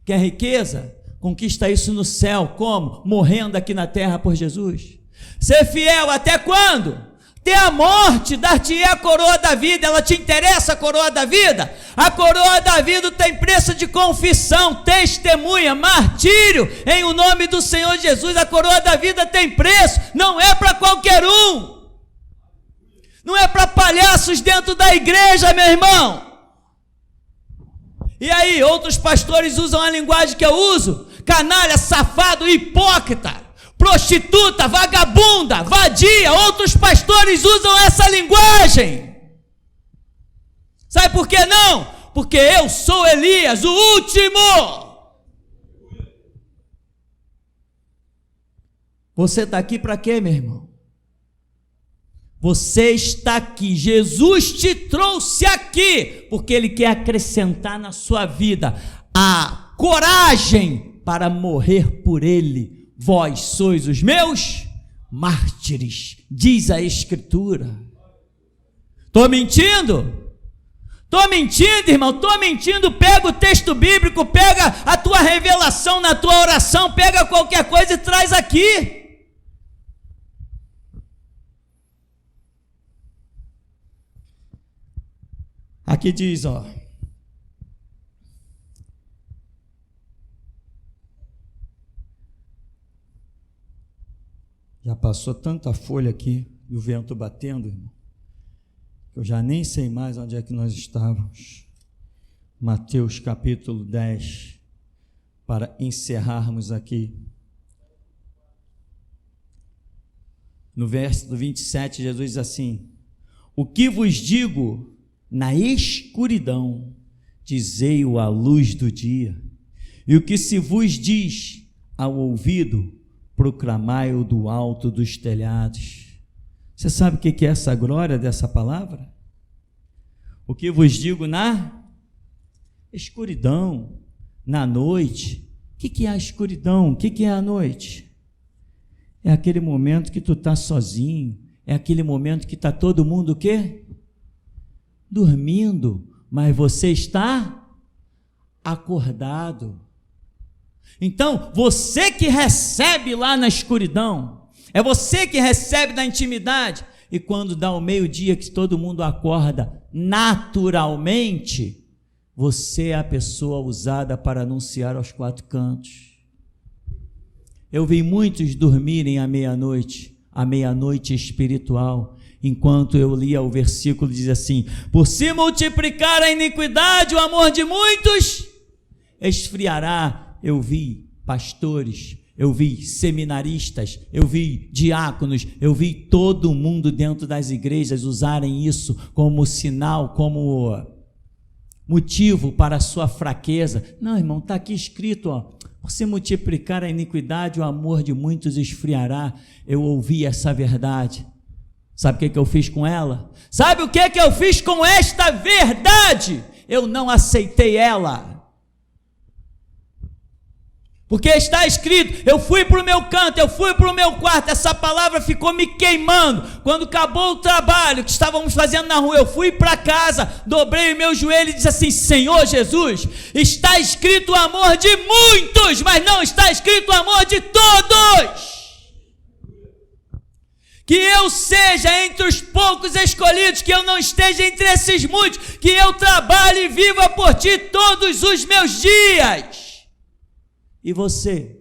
[SPEAKER 2] Quer riqueza? Conquista isso no céu. Como? Morrendo aqui na terra por Jesus. Ser fiel até quando? Até a morte, dar-te-ei a coroa da vida. Ela te interessa, a coroa da vida? A coroa da vida tem preço de confissão, testemunha, martírio, em o nome do Senhor Jesus. A coroa da vida tem preço, não é para qualquer um, não é para palhaços dentro da igreja, meu irmão. E aí, outros pastores usam a linguagem que eu uso: canalha, safado, hipócrita, prostituta, vagabunda, vadia. Outros pastores usam essa linguagem. Sabe por que não? Porque eu sou Elias, o último. Você está aqui para quê, meu irmão? Você está aqui, Jesus te trouxe aqui, porque Ele quer acrescentar na sua vida a coragem para morrer por Ele. Vós sois os meus mártires, diz a Escritura. Estou mentindo? Estou mentindo, irmão? Estou mentindo? Pega o texto bíblico, pega a tua revelação na tua oração, pega qualquer coisa e traz aqui. Aqui diz, ó. Já passou tanta folha aqui, e o vento batendo, irmão, que eu já nem sei mais onde é que nós estávamos. Mateus capítulo 10, para encerrarmos aqui. No verso 27, Jesus diz assim: o que vos digo na escuridão, dizei-o à luz do dia, e o que se vos diz ao ouvido, proclamai-o do alto dos telhados. Você sabe o que é essa glória dessa palavra? O que vos digo na escuridão, na noite. O que é a escuridão? O que é a noite? É aquele momento que tu está sozinho, é aquele momento que está todo mundo o quê? Dormindo, mas você está acordado. Então, você que recebe lá na escuridão, é você que recebe na intimidade, e quando dá o meio-dia que todo mundo acorda naturalmente, você é a pessoa usada para anunciar aos quatro cantos. Eu vi muitos dormirem à meia-noite, a meia-noite espiritual, enquanto eu lia o versículo, diz assim: por se multiplicar a iniquidade, o amor de muitos esfriará. Eu vi pastores, eu vi seminaristas, eu vi diáconos, eu vi todo mundo dentro das igrejas usarem isso como sinal, como motivo para a sua fraqueza. Não, irmão, está aqui escrito, ó: por se multiplicar a iniquidade, o amor de muitos esfriará. Eu ouvi essa verdade. Sabe o que eu fiz com ela? Sabe o que eu fiz com esta verdade? Eu não aceitei ela. Porque está escrito, eu fui para o meu canto, eu fui para o meu quarto, essa palavra ficou me queimando. Quando acabou o trabalho que estávamos fazendo na rua, eu fui para casa, dobrei o meu joelho e disse assim: Senhor Jesus, está escrito o amor de muitos, mas não está escrito o amor de todos. Que eu seja entre os poucos escolhidos, que eu não esteja entre esses muitos, que eu trabalhe e viva por ti todos os meus dias. E você?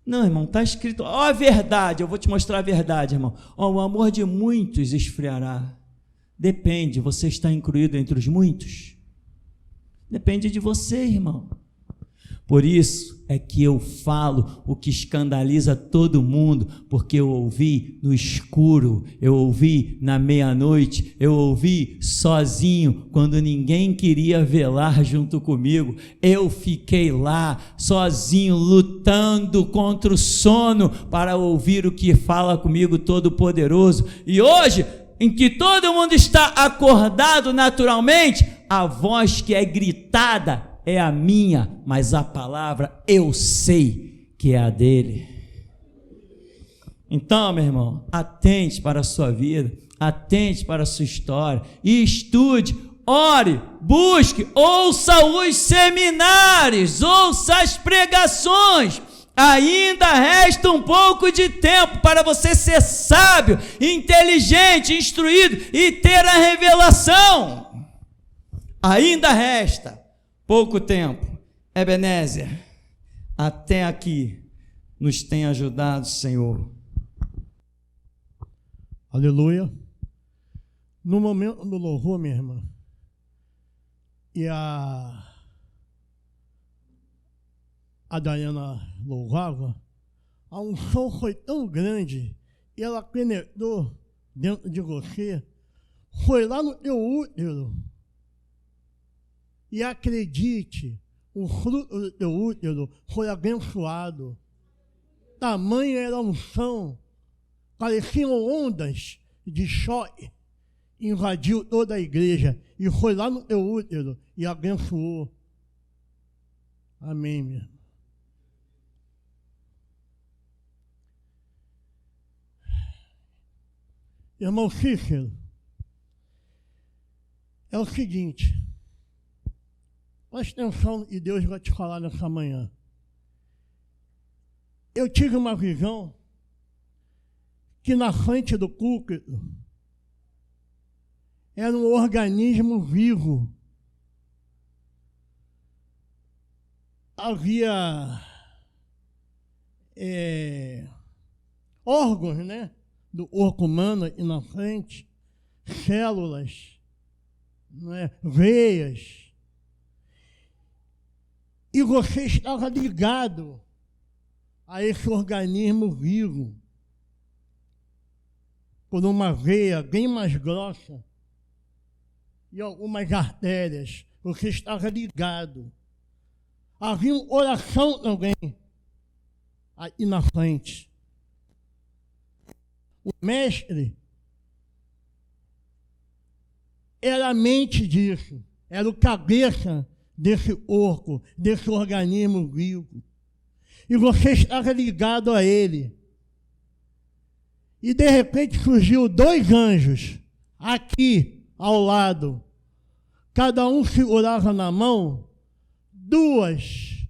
[SPEAKER 2] Não, irmão, está escrito, ó, a verdade, eu vou te mostrar a verdade, irmão. Ó, o amor de muitos esfriará. Depende, você está incluído entre os muitos? Depende de você, irmão. Por isso é que eu falo o que escandaliza todo mundo, porque eu ouvi no escuro, eu ouvi na meia-noite, eu ouvi sozinho, quando ninguém queria velar junto comigo. Eu fiquei lá sozinho, lutando contra o sono, para ouvir o que fala comigo Todo-Poderoso. E hoje, em que todo mundo está acordado naturalmente, a voz que é gritada é a minha, mas a palavra eu sei que é a dele. Então, meu irmão, atente para a sua vida, atente para a sua história, e estude, ore, busque, ouça os seminários, ouça as pregações, Ainda resta um pouco de tempo para você ser sábio, inteligente, instruído e ter a revelação. Ainda resta pouco tempo. Ebenezer, até aqui nos tem ajudado, Senhor.
[SPEAKER 3] Aleluia. No momento do louvor, minha irmã, e a Dayana louvava, a unção foi tão grande e ela penetrou dentro de você, foi lá no teu útero. E acredite, o fruto do teu útero foi abençoado. Tamanha era a unção, pareciam ondas de choque, invadiu toda a igreja e foi lá no teu útero e abençoou. Amém, minha irmã. Irmão Cícero, é o seguinte, preste atenção e Deus vai te falar nessa manhã. Eu tive uma visão que na frente do púlpito era um organismo vivo. Havia órgãos, né, do corpo humano e na frente, células, né, veias. E você estava ligado a esse organismo vivo por uma veia bem mais grossa e algumas artérias. Você estava ligado. Havia uma oração também aí na frente. O mestre era a mente disso, era o cabeça desse corpo, desse organismo vivo. E você estava ligado a ele. E de repente surgiu 2 anjos aqui ao lado. Cada um segurava na mão 2,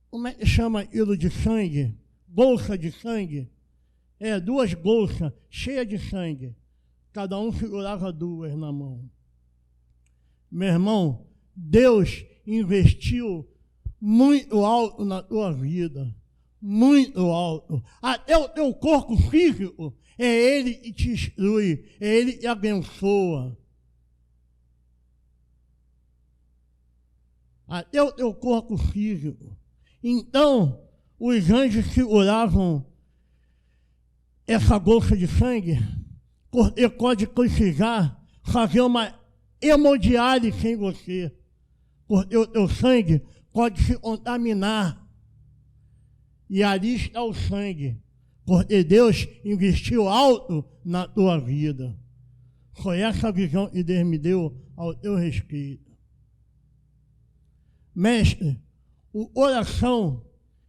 [SPEAKER 3] como é que chama aquilo de sangue? Bolsa de sangue. 2 bolsas cheias de sangue. Cada um segurava 2 na mão. Meu irmão, Deus investiu muito alto na tua vida. Muito alto. Até o teu corpo físico, é Ele que te instrui, é Ele que te abençoa. Até o teu corpo físico. Então, os anjos seguravam essa bolsa de sangue, porque pode precisar fazer uma hemodiálise em você, porque o teu sangue pode se contaminar. E ali está o sangue, porque Deus investiu alto na tua vida. Foi essa visão que Deus me deu ao teu respeito. Mestre, o coração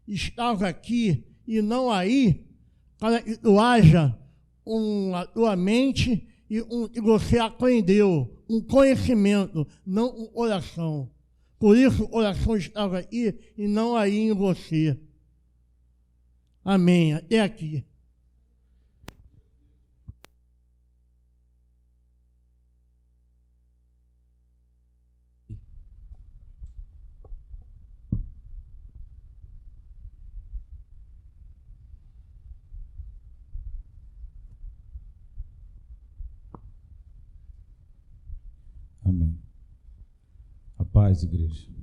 [SPEAKER 3] estava aqui e não aí, para que tu haja a tua mente e você aprendeu um conhecimento, não um oração. Por isso o oração estava aqui e não aí em você. Amém. Até aqui.
[SPEAKER 4] Amém. A paz, igreja.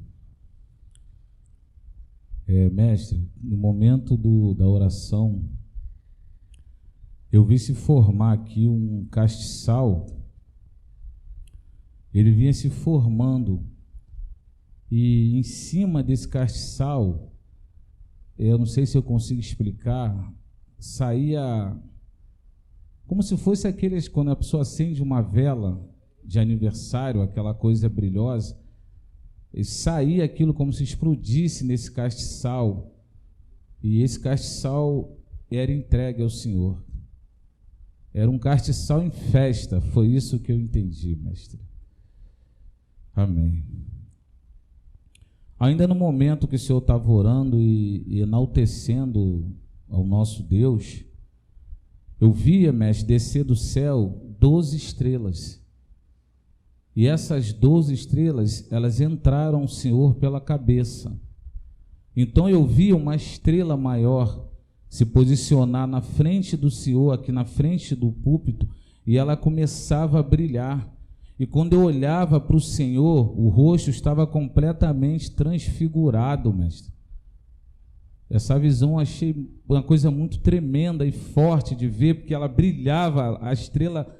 [SPEAKER 4] Mestre, no momento da oração, eu vi se formar aqui um castiçal. Ele vinha se formando e em cima desse castiçal, eu não sei se eu consigo explicar, saía como se fosse aqueles, quando a pessoa acende uma vela de aniversário, aquela coisa brilhosa, e saía aquilo como se explodisse nesse castiçal, e esse castiçal era entregue ao Senhor. Era um castiçal em festa, foi isso que eu entendi, mestre. Amém. ainda no momento que o Senhor estava orando e enaltecendo ao nosso Deus, eu via, mestre, descer do céu 12 estrelas. E essas 12 estrelas, elas entraram ao Senhor pela cabeça. Então eu via uma estrela maior se posicionar na frente do Senhor, aqui na frente do púlpito, e ela começava a brilhar. E quando eu olhava para o Senhor, o rosto estava completamente transfigurado, mestre. Essa visão eu achei uma coisa muito tremenda e forte de ver, porque ela brilhava, a estrela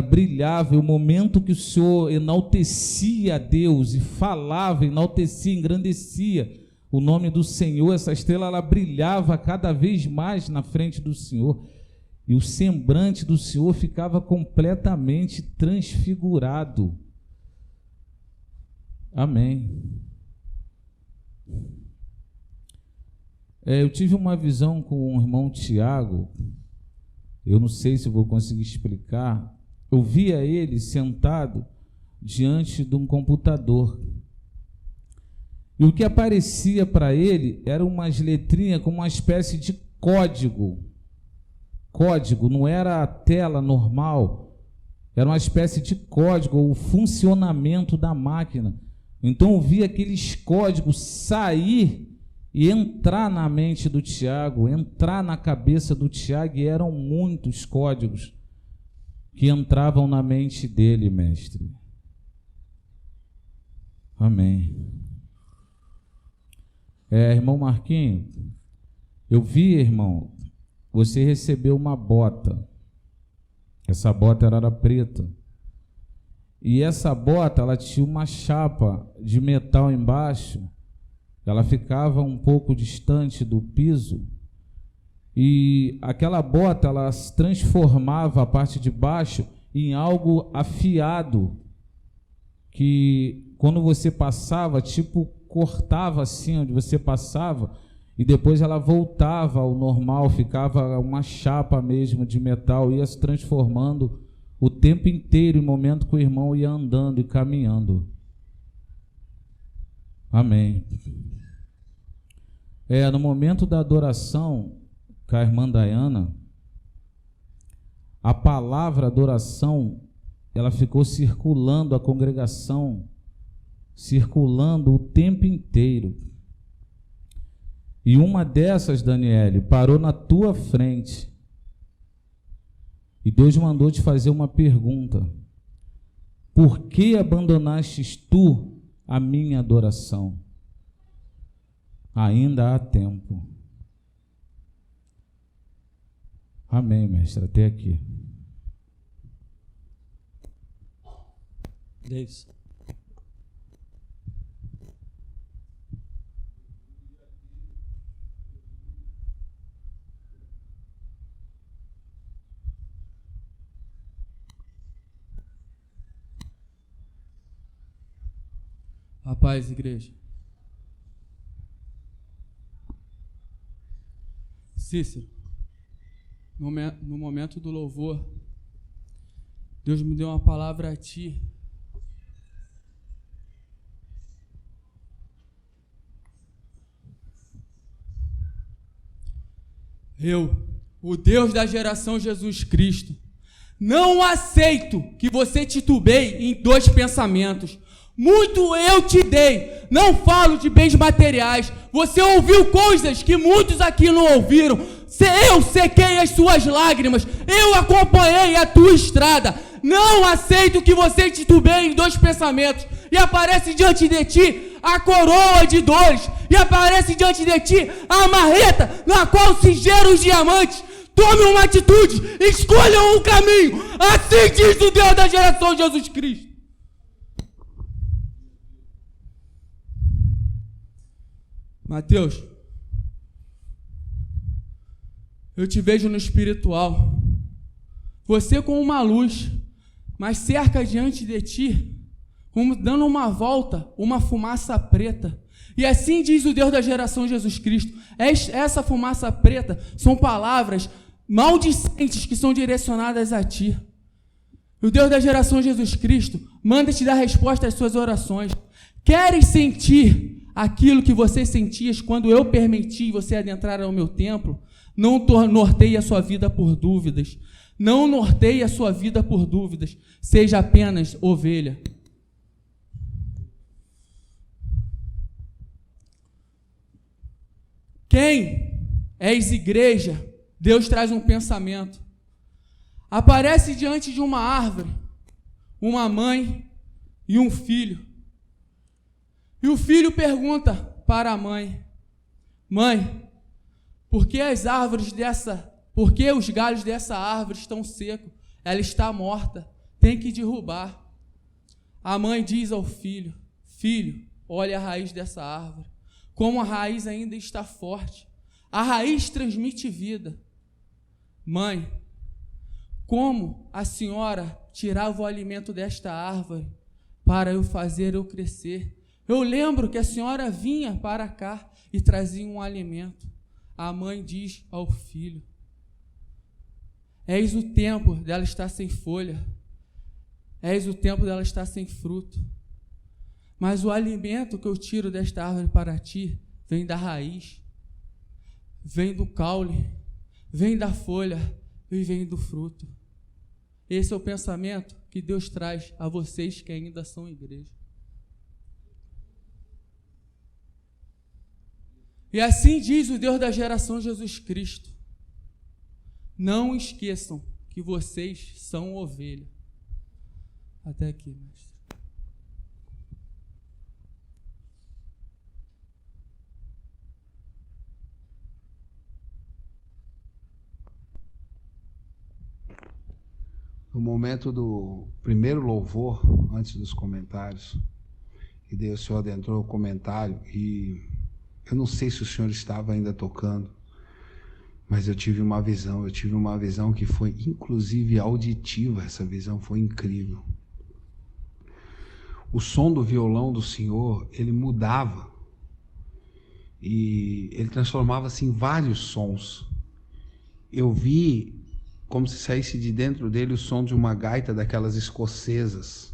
[SPEAKER 4] brilhava, e o momento que o Senhor enaltecia a Deus e falava, enaltecia, engrandecia o nome do Senhor, essa estrela ela brilhava cada vez mais na frente do Senhor. E o semblante do Senhor ficava completamente transfigurado. Amém. Eu tive uma visão com o irmão Tiago, eu não sei se vou conseguir explicar. Eu via ele sentado diante de um computador. E o que aparecia para ele eram umas letrinhas como uma espécie de código. Código, não era a tela normal, era uma espécie de código, o funcionamento da máquina. Então eu vi aqueles códigos sair e entrar na mente do Tiago, entrar na cabeça do Tiago, e eram muitos códigos que entravam na mente dele, mestre. Amém. Irmão Marquinho, eu vi, irmão, você recebeu uma bota. Essa bota era preta. E essa bota, ela tinha uma chapa de metal embaixo. Ela ficava um pouco distante do piso. E aquela bota, ela se transformava a parte de baixo em algo afiado, que quando você passava, tipo, cortava assim onde você passava, e depois ela voltava ao normal, ficava uma chapa mesmo de metal, ia se transformando o tempo inteiro, em momento que o irmão ia andando e caminhando. Amém. No momento da adoração com a irmã Dayana, a palavra adoração, ela ficou circulando a congregação, circulando o tempo inteiro. E uma dessas, Daniele, parou na tua frente. E Deus mandou te fazer uma pergunta: por que abandonastes tu a minha adoração? Ainda há tempo. Amém, mestre, até aqui.
[SPEAKER 2] Davis.
[SPEAKER 5] A paz, igreja. Cícero, no momento do louvor, Deus me deu uma palavra a ti. Eu, o Deus da geração Jesus Cristo, não aceito que você titubeie em dois pensamentos. Muito eu te dei, não falo de bens materiais. Você ouviu coisas que muitos aqui não ouviram. Eu sequei as suas lágrimas, eu acompanhei a tua estrada. Não aceito que você titubeie em dois pensamentos. E aparece diante de ti a coroa de dores, e aparece diante de ti a marreta na qual se geram os diamantes. Tome uma atitude, escolha um caminho. Assim diz o Deus da geração Jesus Cristo. Mateus, eu te vejo no espiritual, você com uma luz, mas cerca diante de ti, como dando uma volta, uma fumaça preta. E assim diz o Deus da geração Jesus Cristo. Essa fumaça preta são palavras maldicentes que são direcionadas a ti. O Deus da geração Jesus Cristo manda te dar resposta às suas orações. Queres sentir aquilo que você sentia quando eu permiti você adentrar ao meu templo, não norteie a sua vida por dúvidas. Não norteie a sua vida por dúvidas. Seja apenas ovelha. Quem és igreja, Deus traz um pensamento. Aparece diante de uma árvore, uma mãe e um filho. E o filho pergunta para a mãe: mãe, por que os galhos dessa árvore estão secos? Ela está morta, tem que derrubar. A mãe diz ao filho: filho, olha a raiz dessa árvore, como a raiz ainda está forte. A raiz transmite vida. Mãe, como a senhora tirava o alimento desta árvore para eu fazer eu crescer? Eu lembro que a senhora vinha para cá e trazia um alimento. A mãe diz ao filho: eis o tempo dela estar sem folha, eis o tempo dela estar sem fruto, mas o alimento que eu tiro desta árvore para ti vem da raiz, vem do caule, vem da folha e vem do fruto. Esse é o pensamento que Deus traz a vocês que ainda são igreja. E assim diz o Deus da geração Jesus Cristo: não esqueçam que vocês são ovelha. Até aqui, mestre.
[SPEAKER 6] No momento do primeiro louvor, antes dos comentários, e daí o senhor adentrou o comentário, e eu não sei se o senhor estava ainda tocando, mas eu tive uma visão que foi inclusive auditiva. Essa visão foi incrível. O som do violão do senhor, ele mudava, e ele transformava-se em vários sons. Eu vi como se saísse de dentro dele o som de uma gaita daquelas escocesas,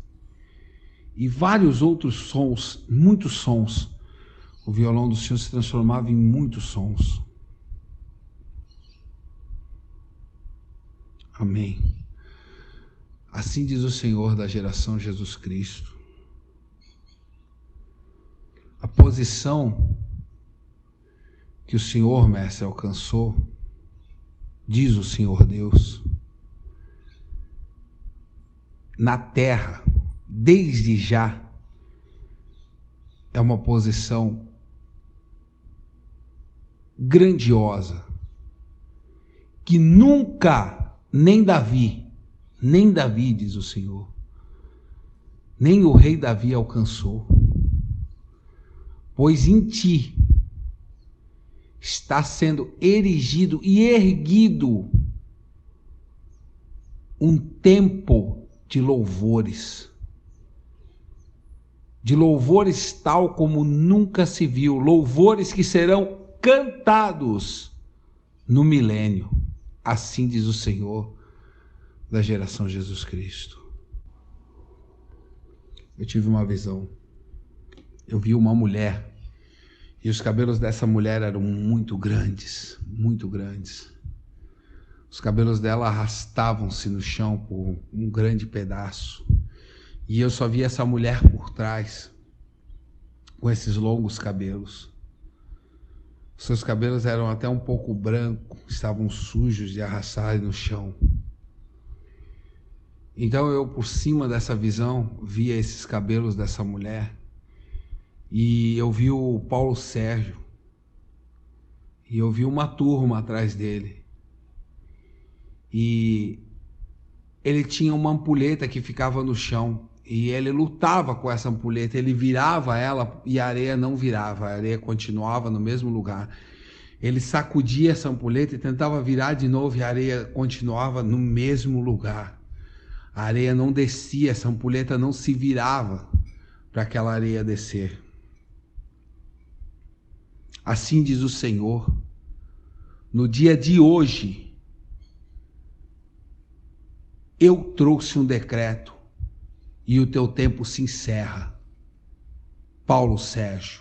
[SPEAKER 6] e vários outros sons, muitos sons. O violão do Senhor se transformava em muitos sons. Amém. Assim diz o Senhor da geração Jesus Cristo: a posição que o Senhor, mestre, alcançou, diz o Senhor Deus, na terra, desde já, é uma posição grandiosa, que nunca, nem Davi, diz o Senhor, nem o rei Davi alcançou, pois em ti está sendo erigido e erguido um templo de louvores tal como nunca se viu, louvores que serão cantados no milênio. Assim diz o Senhor da geração Jesus Cristo. Eu tive uma visão. Eu vi uma mulher, e os cabelos dessa mulher eram muito grandes, muito grandes. Os cabelos dela arrastavam-se no chão por um grande pedaço. E eu só vi essa mulher por trás, com esses longos cabelos. Seus cabelos eram até um pouco brancos, estavam sujos de arrastar no chão. Então eu, por cima dessa visão, via esses cabelos dessa mulher, e eu vi o Paulo Sérgio, e eu vi uma turma atrás dele, e ele tinha uma ampulheta que ficava no chão, e ele lutava com essa ampulheta, ele virava ela e a areia não virava, a areia continuava no mesmo lugar. Ele sacudia essa ampulheta e tentava virar de novo e a areia continuava no mesmo lugar. A areia não descia, essa ampulheta não se virava para aquela areia descer. Assim diz o Senhor, no dia de hoje, eu trouxe um decreto e o teu tempo se encerra. Paulo Sérgio,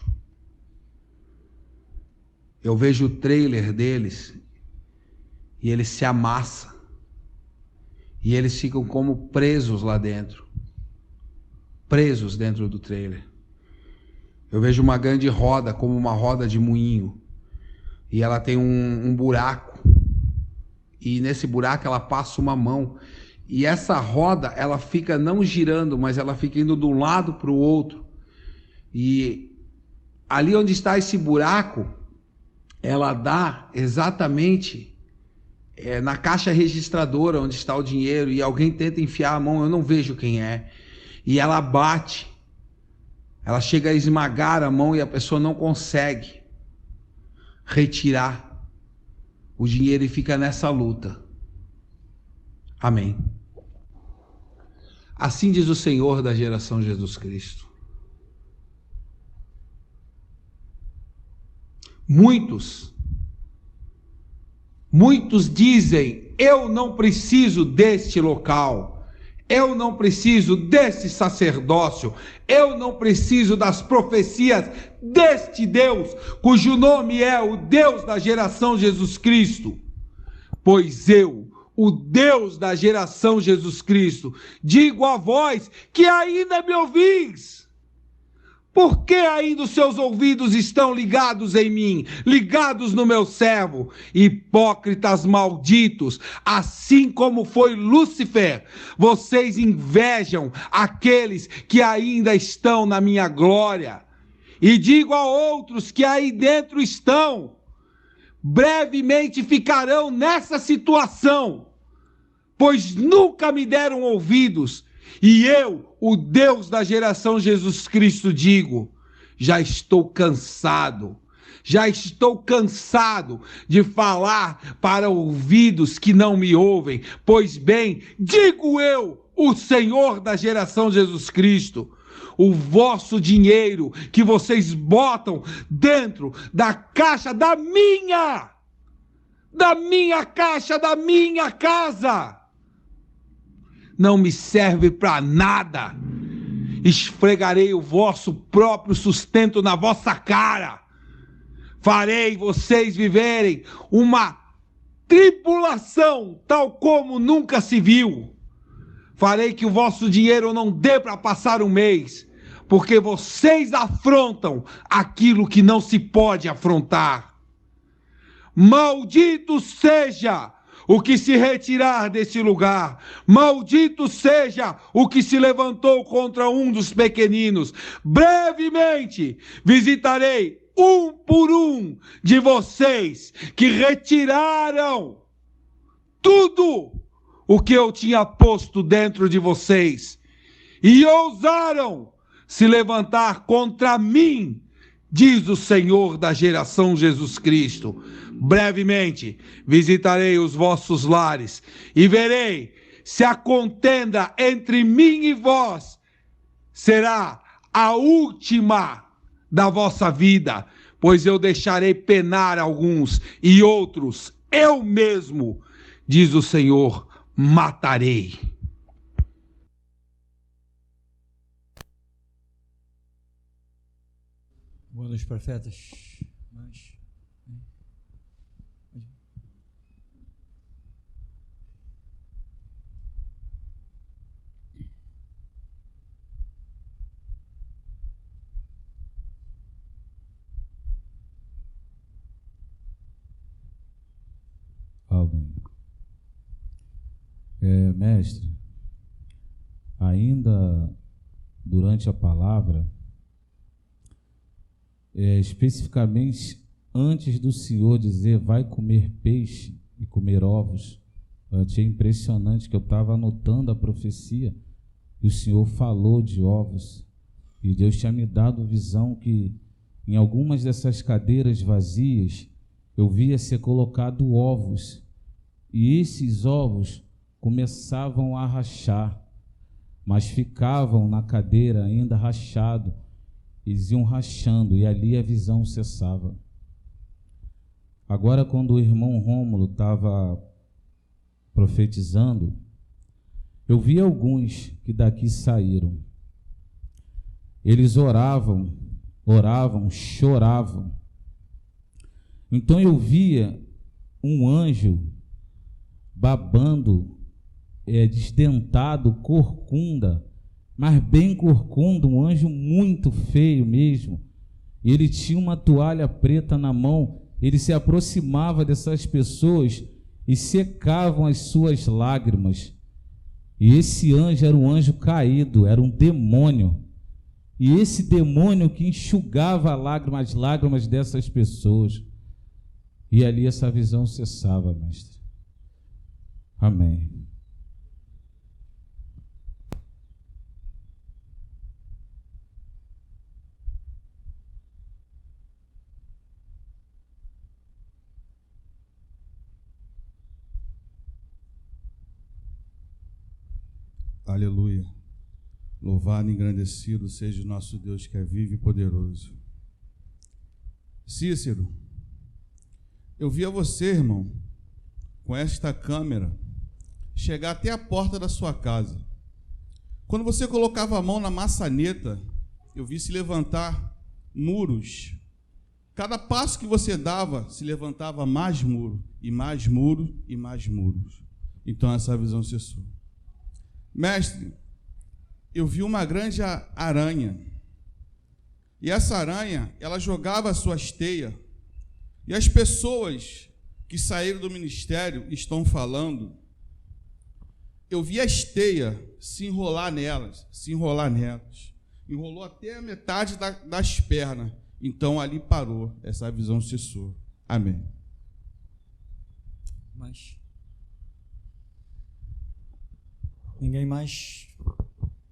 [SPEAKER 6] eu vejo o trailer deles e ele se amassa. E eles ficam como presos lá dentro. Presos dentro do trailer. Eu vejo uma grande roda, como uma roda de moinho. E ela tem um buraco. E nesse buraco ela passa uma mão. E essa roda, ela fica não girando, mas ela fica indo de um lado para o outro. E ali onde está esse buraco, ela dá exatamente na caixa registradora onde está o dinheiro, e alguém tenta enfiar a mão, eu não vejo quem é, e ela bate, ela chega a esmagar a mão e a pessoa não consegue retirar o dinheiro e fica nessa luta. Amém. Assim diz o Senhor da geração Jesus Cristo. Muitos dizem: eu não preciso deste local, eu não preciso desse sacerdócio, eu não preciso das profecias deste Deus, cujo nome é o Deus da geração Jesus Cristo. Pois eu, o Deus da geração Jesus Cristo, digo a vós que ainda me ouvis. Por que ainda os seus ouvidos estão ligados em mim, ligados no meu servo? Hipócritas malditos, assim como foi Lúcifer, vocês invejam aqueles que ainda estão na minha glória. E digo a outros que aí dentro estão, brevemente ficarão nessa situação, pois nunca me deram ouvidos. E eu, o Deus da geração Jesus Cristo, digo: já estou cansado de falar para ouvidos que não me ouvem. Pois bem, digo eu, o Senhor da geração Jesus Cristo, o vosso dinheiro que vocês botam dentro da caixa da minha caixa, da minha casa, não me serve para nada. Esfregarei o vosso próprio sustento na vossa cara. Farei vocês viverem uma tribulação tal como nunca se viu. Farei que o vosso dinheiro não dê para passar um mês, porque vocês afrontam aquilo que não se pode afrontar. Maldito seja o que se retirar desse lugar, maldito seja o que se levantou contra um dos pequeninos. Brevemente visitarei um por um de vocês que retiraram tudo o que eu tinha posto dentro de vocês e ousaram se levantar contra mim, diz o Senhor da geração Jesus Cristo. Brevemente visitarei os vossos lares e verei se a contenda entre mim e vós será a última da vossa vida, pois eu deixarei penar alguns e outros eu mesmo, diz o Senhor, matarei.
[SPEAKER 2] Boa noite, profetas.
[SPEAKER 4] Amém. Mestre, ainda durante a palavra, especificamente antes do Senhor dizer vai comer peixe e comer ovos, eu achei impressionante que eu estava anotando a profecia e o Senhor falou de ovos, e Deus tinha me dado visão que em algumas dessas cadeiras vazias eu via ser colocado ovos, e esses ovos começavam a rachar, mas ficavam na cadeira ainda rachado. Eles iam rachando e ali a visão cessava. Agora, quando o irmão Rômulo estava profetizando, eu vi alguns que daqui saíram. Eles oravam, choravam. Então eu via um anjo babando, desdentado, corcunda, mas bem corcunda, um anjo muito feio mesmo. Ele tinha uma toalha preta na mão, ele se aproximava dessas pessoas e secavam as suas lágrimas. E esse anjo era um anjo caído, era um demônio. E esse demônio que enxugava as lágrimas dessas pessoas. E ali essa visão cessava, mestre. Amém.
[SPEAKER 7] Aleluia. Louvado e engrandecido seja o nosso Deus que é vivo e poderoso. Cícero, eu via você, irmão, com esta câmera, chegar até a porta da sua casa. Quando você colocava a mão na maçaneta, eu vi se levantar muros. Cada passo que você dava, se levantava mais muro, e mais muro, e mais muros. Então essa visão cessou. Mestre, eu vi uma grande aranha. E essa aranha, ela jogava as suas teias. E as pessoas que saíram do ministério estão falando. Eu vi as teias se enrolar nelas, Enrolou até a metade das pernas. Então ali parou, essa visão cessou. Amém.
[SPEAKER 2] Mas ninguém mais.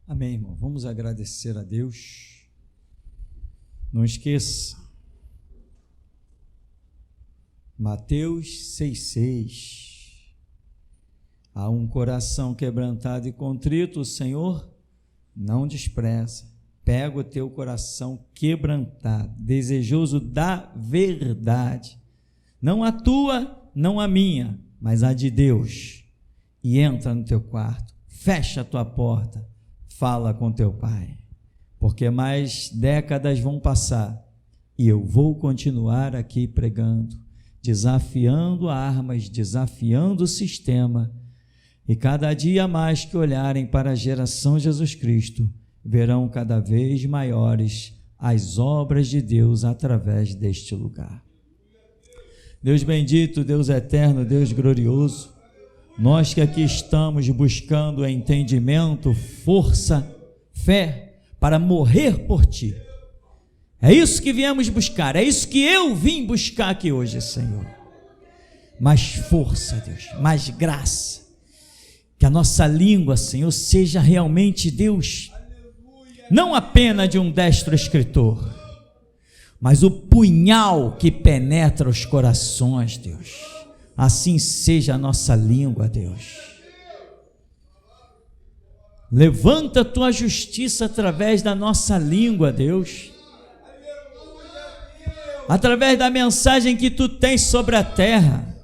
[SPEAKER 2] Amém, irmão. Vamos agradecer a Deus. Não esqueça. Mateus 6,6. Há um coração quebrantado e contrito, o Senhor não despreza. Pega o teu coração quebrantado, desejoso da verdade. Não a tua, não a minha, mas a de Deus. E entra no teu quarto, fecha a tua porta, fala com teu pai. Porque mais décadas vão passar e eu vou continuar aqui pregando, desafiando armas, desafiando o sistema. E cada dia mais que olharem para a geração Jesus Cristo, verão cada vez maiores as obras de Deus através deste lugar. Deus bendito, Deus eterno, Deus glorioso, nós que aqui estamos buscando entendimento, força, fé, para morrer por Ti. É isso que viemos buscar, é isso que eu vim buscar aqui hoje, Senhor. Mais força, Deus, mais graça. Que a nossa língua, Senhor, seja realmente, Deus, não apenas de um destro escritor, mas o punhal que penetra os corações, Deus. Assim seja a nossa língua, Deus. Levanta a tua justiça através da nossa língua, Deus. Através da mensagem que tu tens sobre a terra.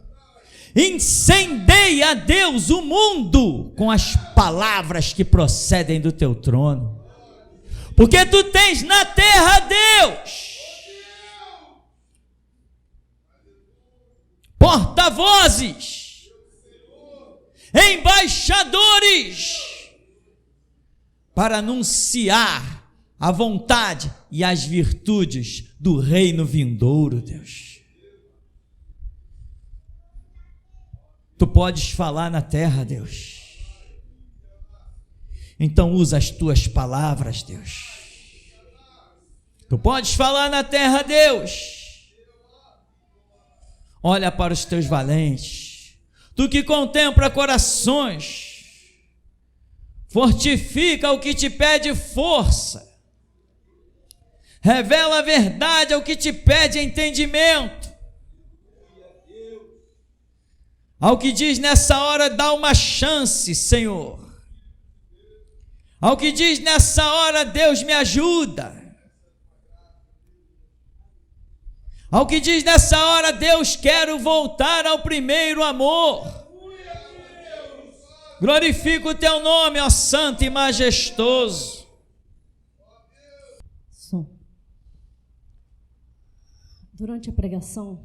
[SPEAKER 2] Incendeia, Deus, o mundo com as palavras que procedem do teu trono. Porque tu tens na terra, Deus, porta-vozes, embaixadores, para anunciar a vontade e as virtudes do reino vindouro, Deus. Tu podes falar na terra, Deus. Então usa as tuas palavras, Deus. Tu podes falar na terra, Deus. Olha para os teus valentes. Tu que contempla corações. Fortifica o que te pede força. Revela a verdade ao que te pede entendimento. Ao que diz nessa hora, dá uma chance, Senhor. Ao que diz nessa hora, Deus me ajuda. Ao que diz nessa hora, Deus, quero voltar ao primeiro amor. Glorifica o teu nome, ó santo e majestoso.
[SPEAKER 8] Durante a pregação,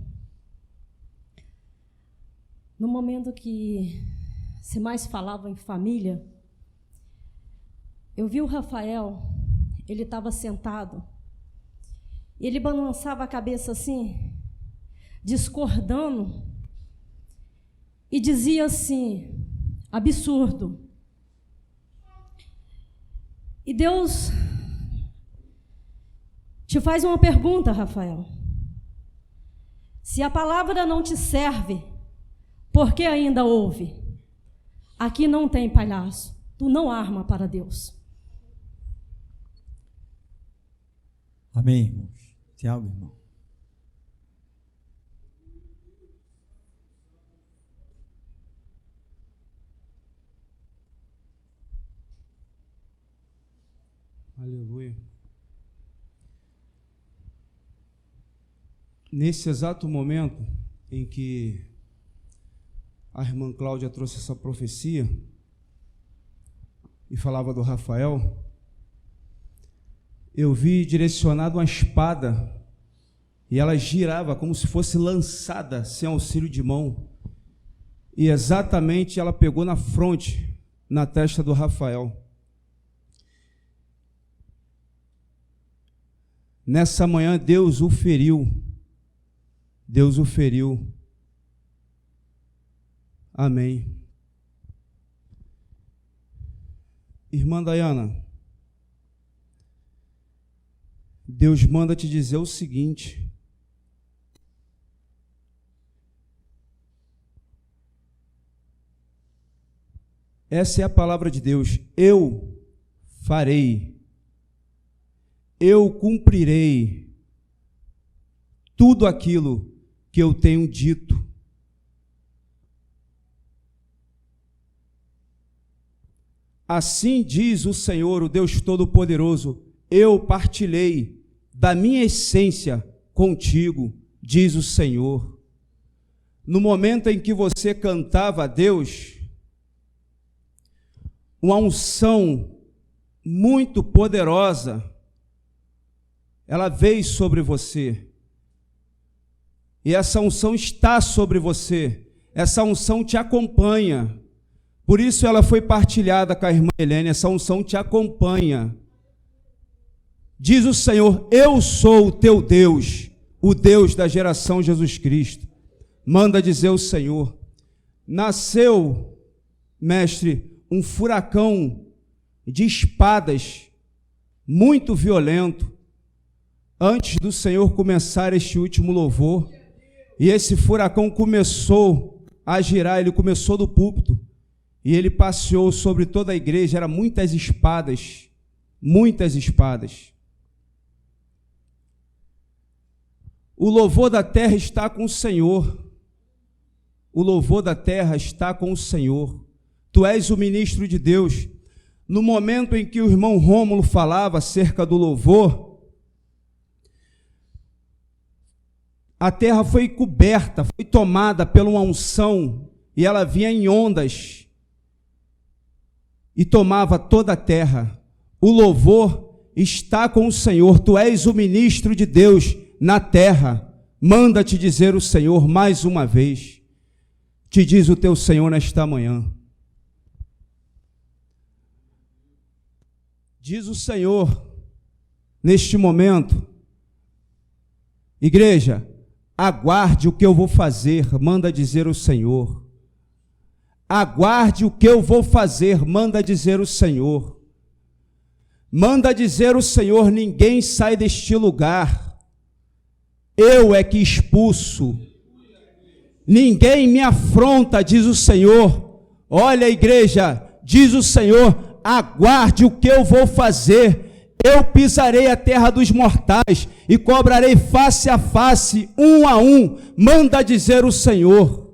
[SPEAKER 8] No momento que se mais falava em família, eu vi o Rafael, ele estava sentado, ele balançava a cabeça assim, discordando, e dizia assim, absurdo. E Deus te faz uma pergunta, Rafael. Se a palavra não te serve, por que ainda ouve? Aqui não tem palhaço. Tu não arma para Deus.
[SPEAKER 2] Amém, irmãos? Tem algo, irmão?
[SPEAKER 9] Aleluia. Nesse exato momento em que a irmã Cláudia trouxe essa profecia e falava do Rafael, eu vi direcionado uma espada e ela girava como se fosse lançada sem auxílio de mão, e exatamente ela pegou na fronte, na testa do Rafael. Nessa manhã Deus o feriu. Deus o feriu. Amém. Irmã Dayana, Deus manda te dizer o seguinte: essa é a palavra de Deus. Eu farei, eu cumprirei tudo aquilo que eu tenho dito. Assim diz o Senhor, o Deus Todo-Poderoso: eu partilhei da minha essência contigo, diz o Senhor. No momento em que você cantava a Deus, uma unção muito poderosa, ela veio sobre você. E essa unção está sobre você. Essa unção te acompanha. Por isso ela foi partilhada com a irmã Helene. Essa unção te acompanha. Diz o Senhor: eu sou o teu Deus, o Deus da geração Jesus Cristo. Manda dizer o Senhor. Nasceu, mestre, um furacão de espadas muito violento antes do Senhor começar este último louvor. E esse furacão começou a girar, ele começou do púlpito e ele passeou sobre toda a igreja. Eram muitas espadas, muitas espadas. O louvor da terra está com o Senhor. O louvor da terra está com o Senhor. Tu és o ministro de Deus. No momento em que o irmão Rômulo falava acerca do louvor, a terra foi coberta, foi tomada pela uma unção, e ela vinha em ondas e tomava toda a terra. O louvor está com o Senhor. Tu és o ministro de Deus na terra. Manda te dizer o Senhor mais uma vez. Te diz o teu Senhor nesta manhã. Diz o Senhor neste momento: igreja, aguarde o que eu vou fazer, manda dizer o Senhor. Aguarde o que eu vou fazer, manda dizer o Senhor. Manda dizer o Senhor: ninguém sai deste lugar. Eu é que expulso. Ninguém me afronta, diz o Senhor. Olha, igreja, diz o Senhor: aguarde o que eu vou fazer. Eu pisarei a terra dos mortais e cobrarei face a face, um a um, manda dizer o Senhor.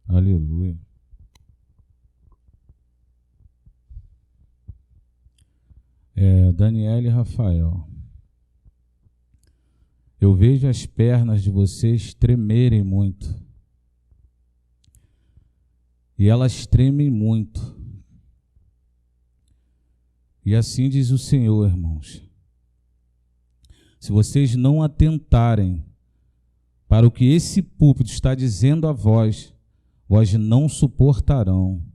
[SPEAKER 4] Aleluia. Daniela e Rafael, eu vejo as pernas de vocês tremerem muito. E elas tremem muito. E assim diz o Senhor, irmãos: se vocês não atentarem para o que esse púlpito está dizendo a vós, vós não suportarão,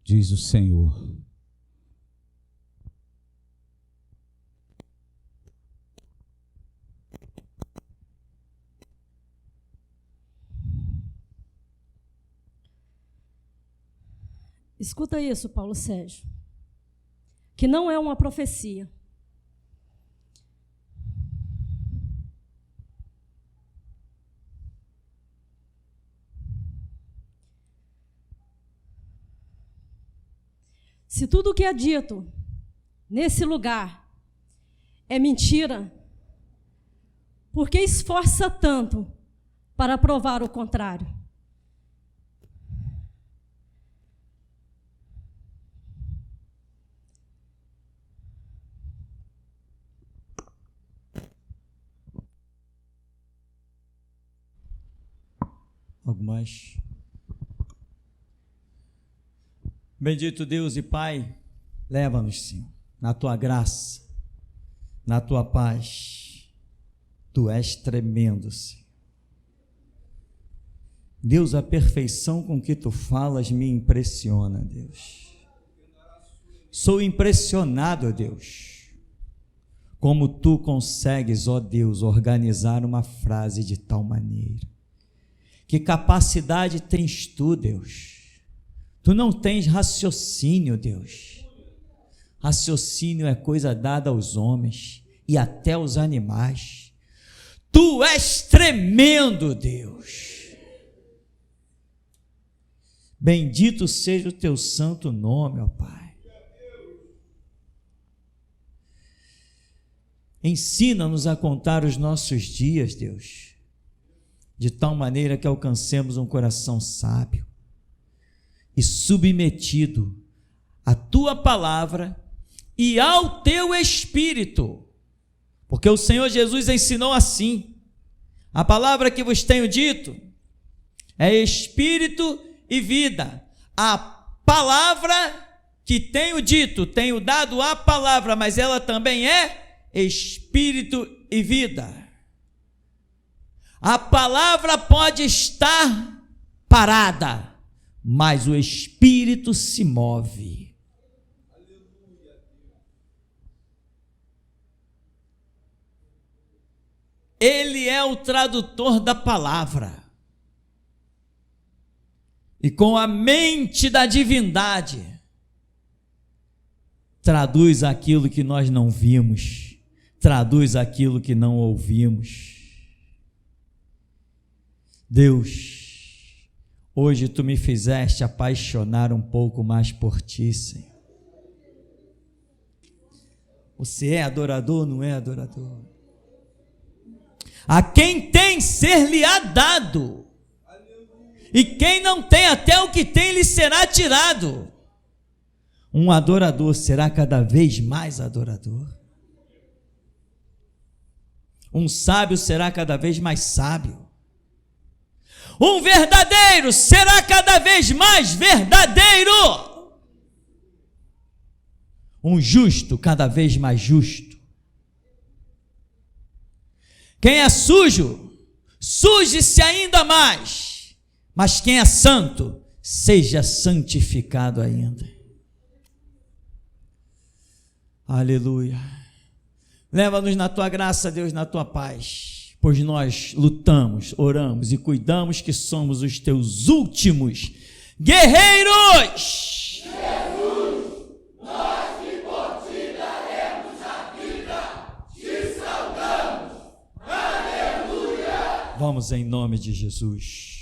[SPEAKER 4] diz o Senhor.
[SPEAKER 8] Escuta isso, Paulo Sérgio, que não é uma profecia. Se tudo o que é dito nesse lugar é mentira, por que esforça tanto para provar o contrário?
[SPEAKER 2] Algo mais? Bendito Deus e Pai, leva-nos, Senhor, na Tua graça, na Tua paz. Tu és tremendo, Senhor. Deus, a perfeição com que Tu falas me impressiona, Deus. Sou impressionado, Deus, como Tu consegues, ó Deus, organizar uma frase de tal maneira. Que capacidade tens Tu, Deus. Tu não tens raciocínio, Deus. Raciocínio é coisa dada aos homens e até aos animais. Tu és tremendo, Deus. Bendito seja o Teu santo nome, ó Pai. Ensina-nos a contar os nossos dias, Deus, de tal maneira que alcancemos um coração sábio e submetido à Tua palavra e ao Teu Espírito, porque o Senhor Jesus ensinou assim: a palavra que vos tenho dito é Espírito e vida. A palavra que tenho dito, tenho dado a palavra, mas ela também é Espírito e vida. A palavra pode estar parada, mas o Espírito se move. Ele é o tradutor da palavra. E com a mente da divindade, traduz aquilo que nós não vimos, traduz aquilo que não ouvimos. Deus, hoje Tu me fizeste apaixonar um pouco mais por Ti, Senhor. Você é adorador ou não é adorador? A quem tem, ser-lhe-á dado, e quem não tem, até o que tem lhe será tirado. Um adorador será cada vez mais adorador. Um sábio será cada vez mais sábio. Um verdadeiro será cada vez mais verdadeiro. Um justo cada vez mais justo. Quem é sujo, suje-se ainda mais. Mas quem é santo, seja santificado ainda. Aleluia. Leva-nos na Tua graça, Deus, na Tua paz. Pois nós lutamos, oramos e cuidamos que somos os Teus últimos guerreiros.
[SPEAKER 10] Jesus, nós que por Ti daremos a vida, Te saudamos. Aleluia.
[SPEAKER 2] Vamos em nome de Jesus.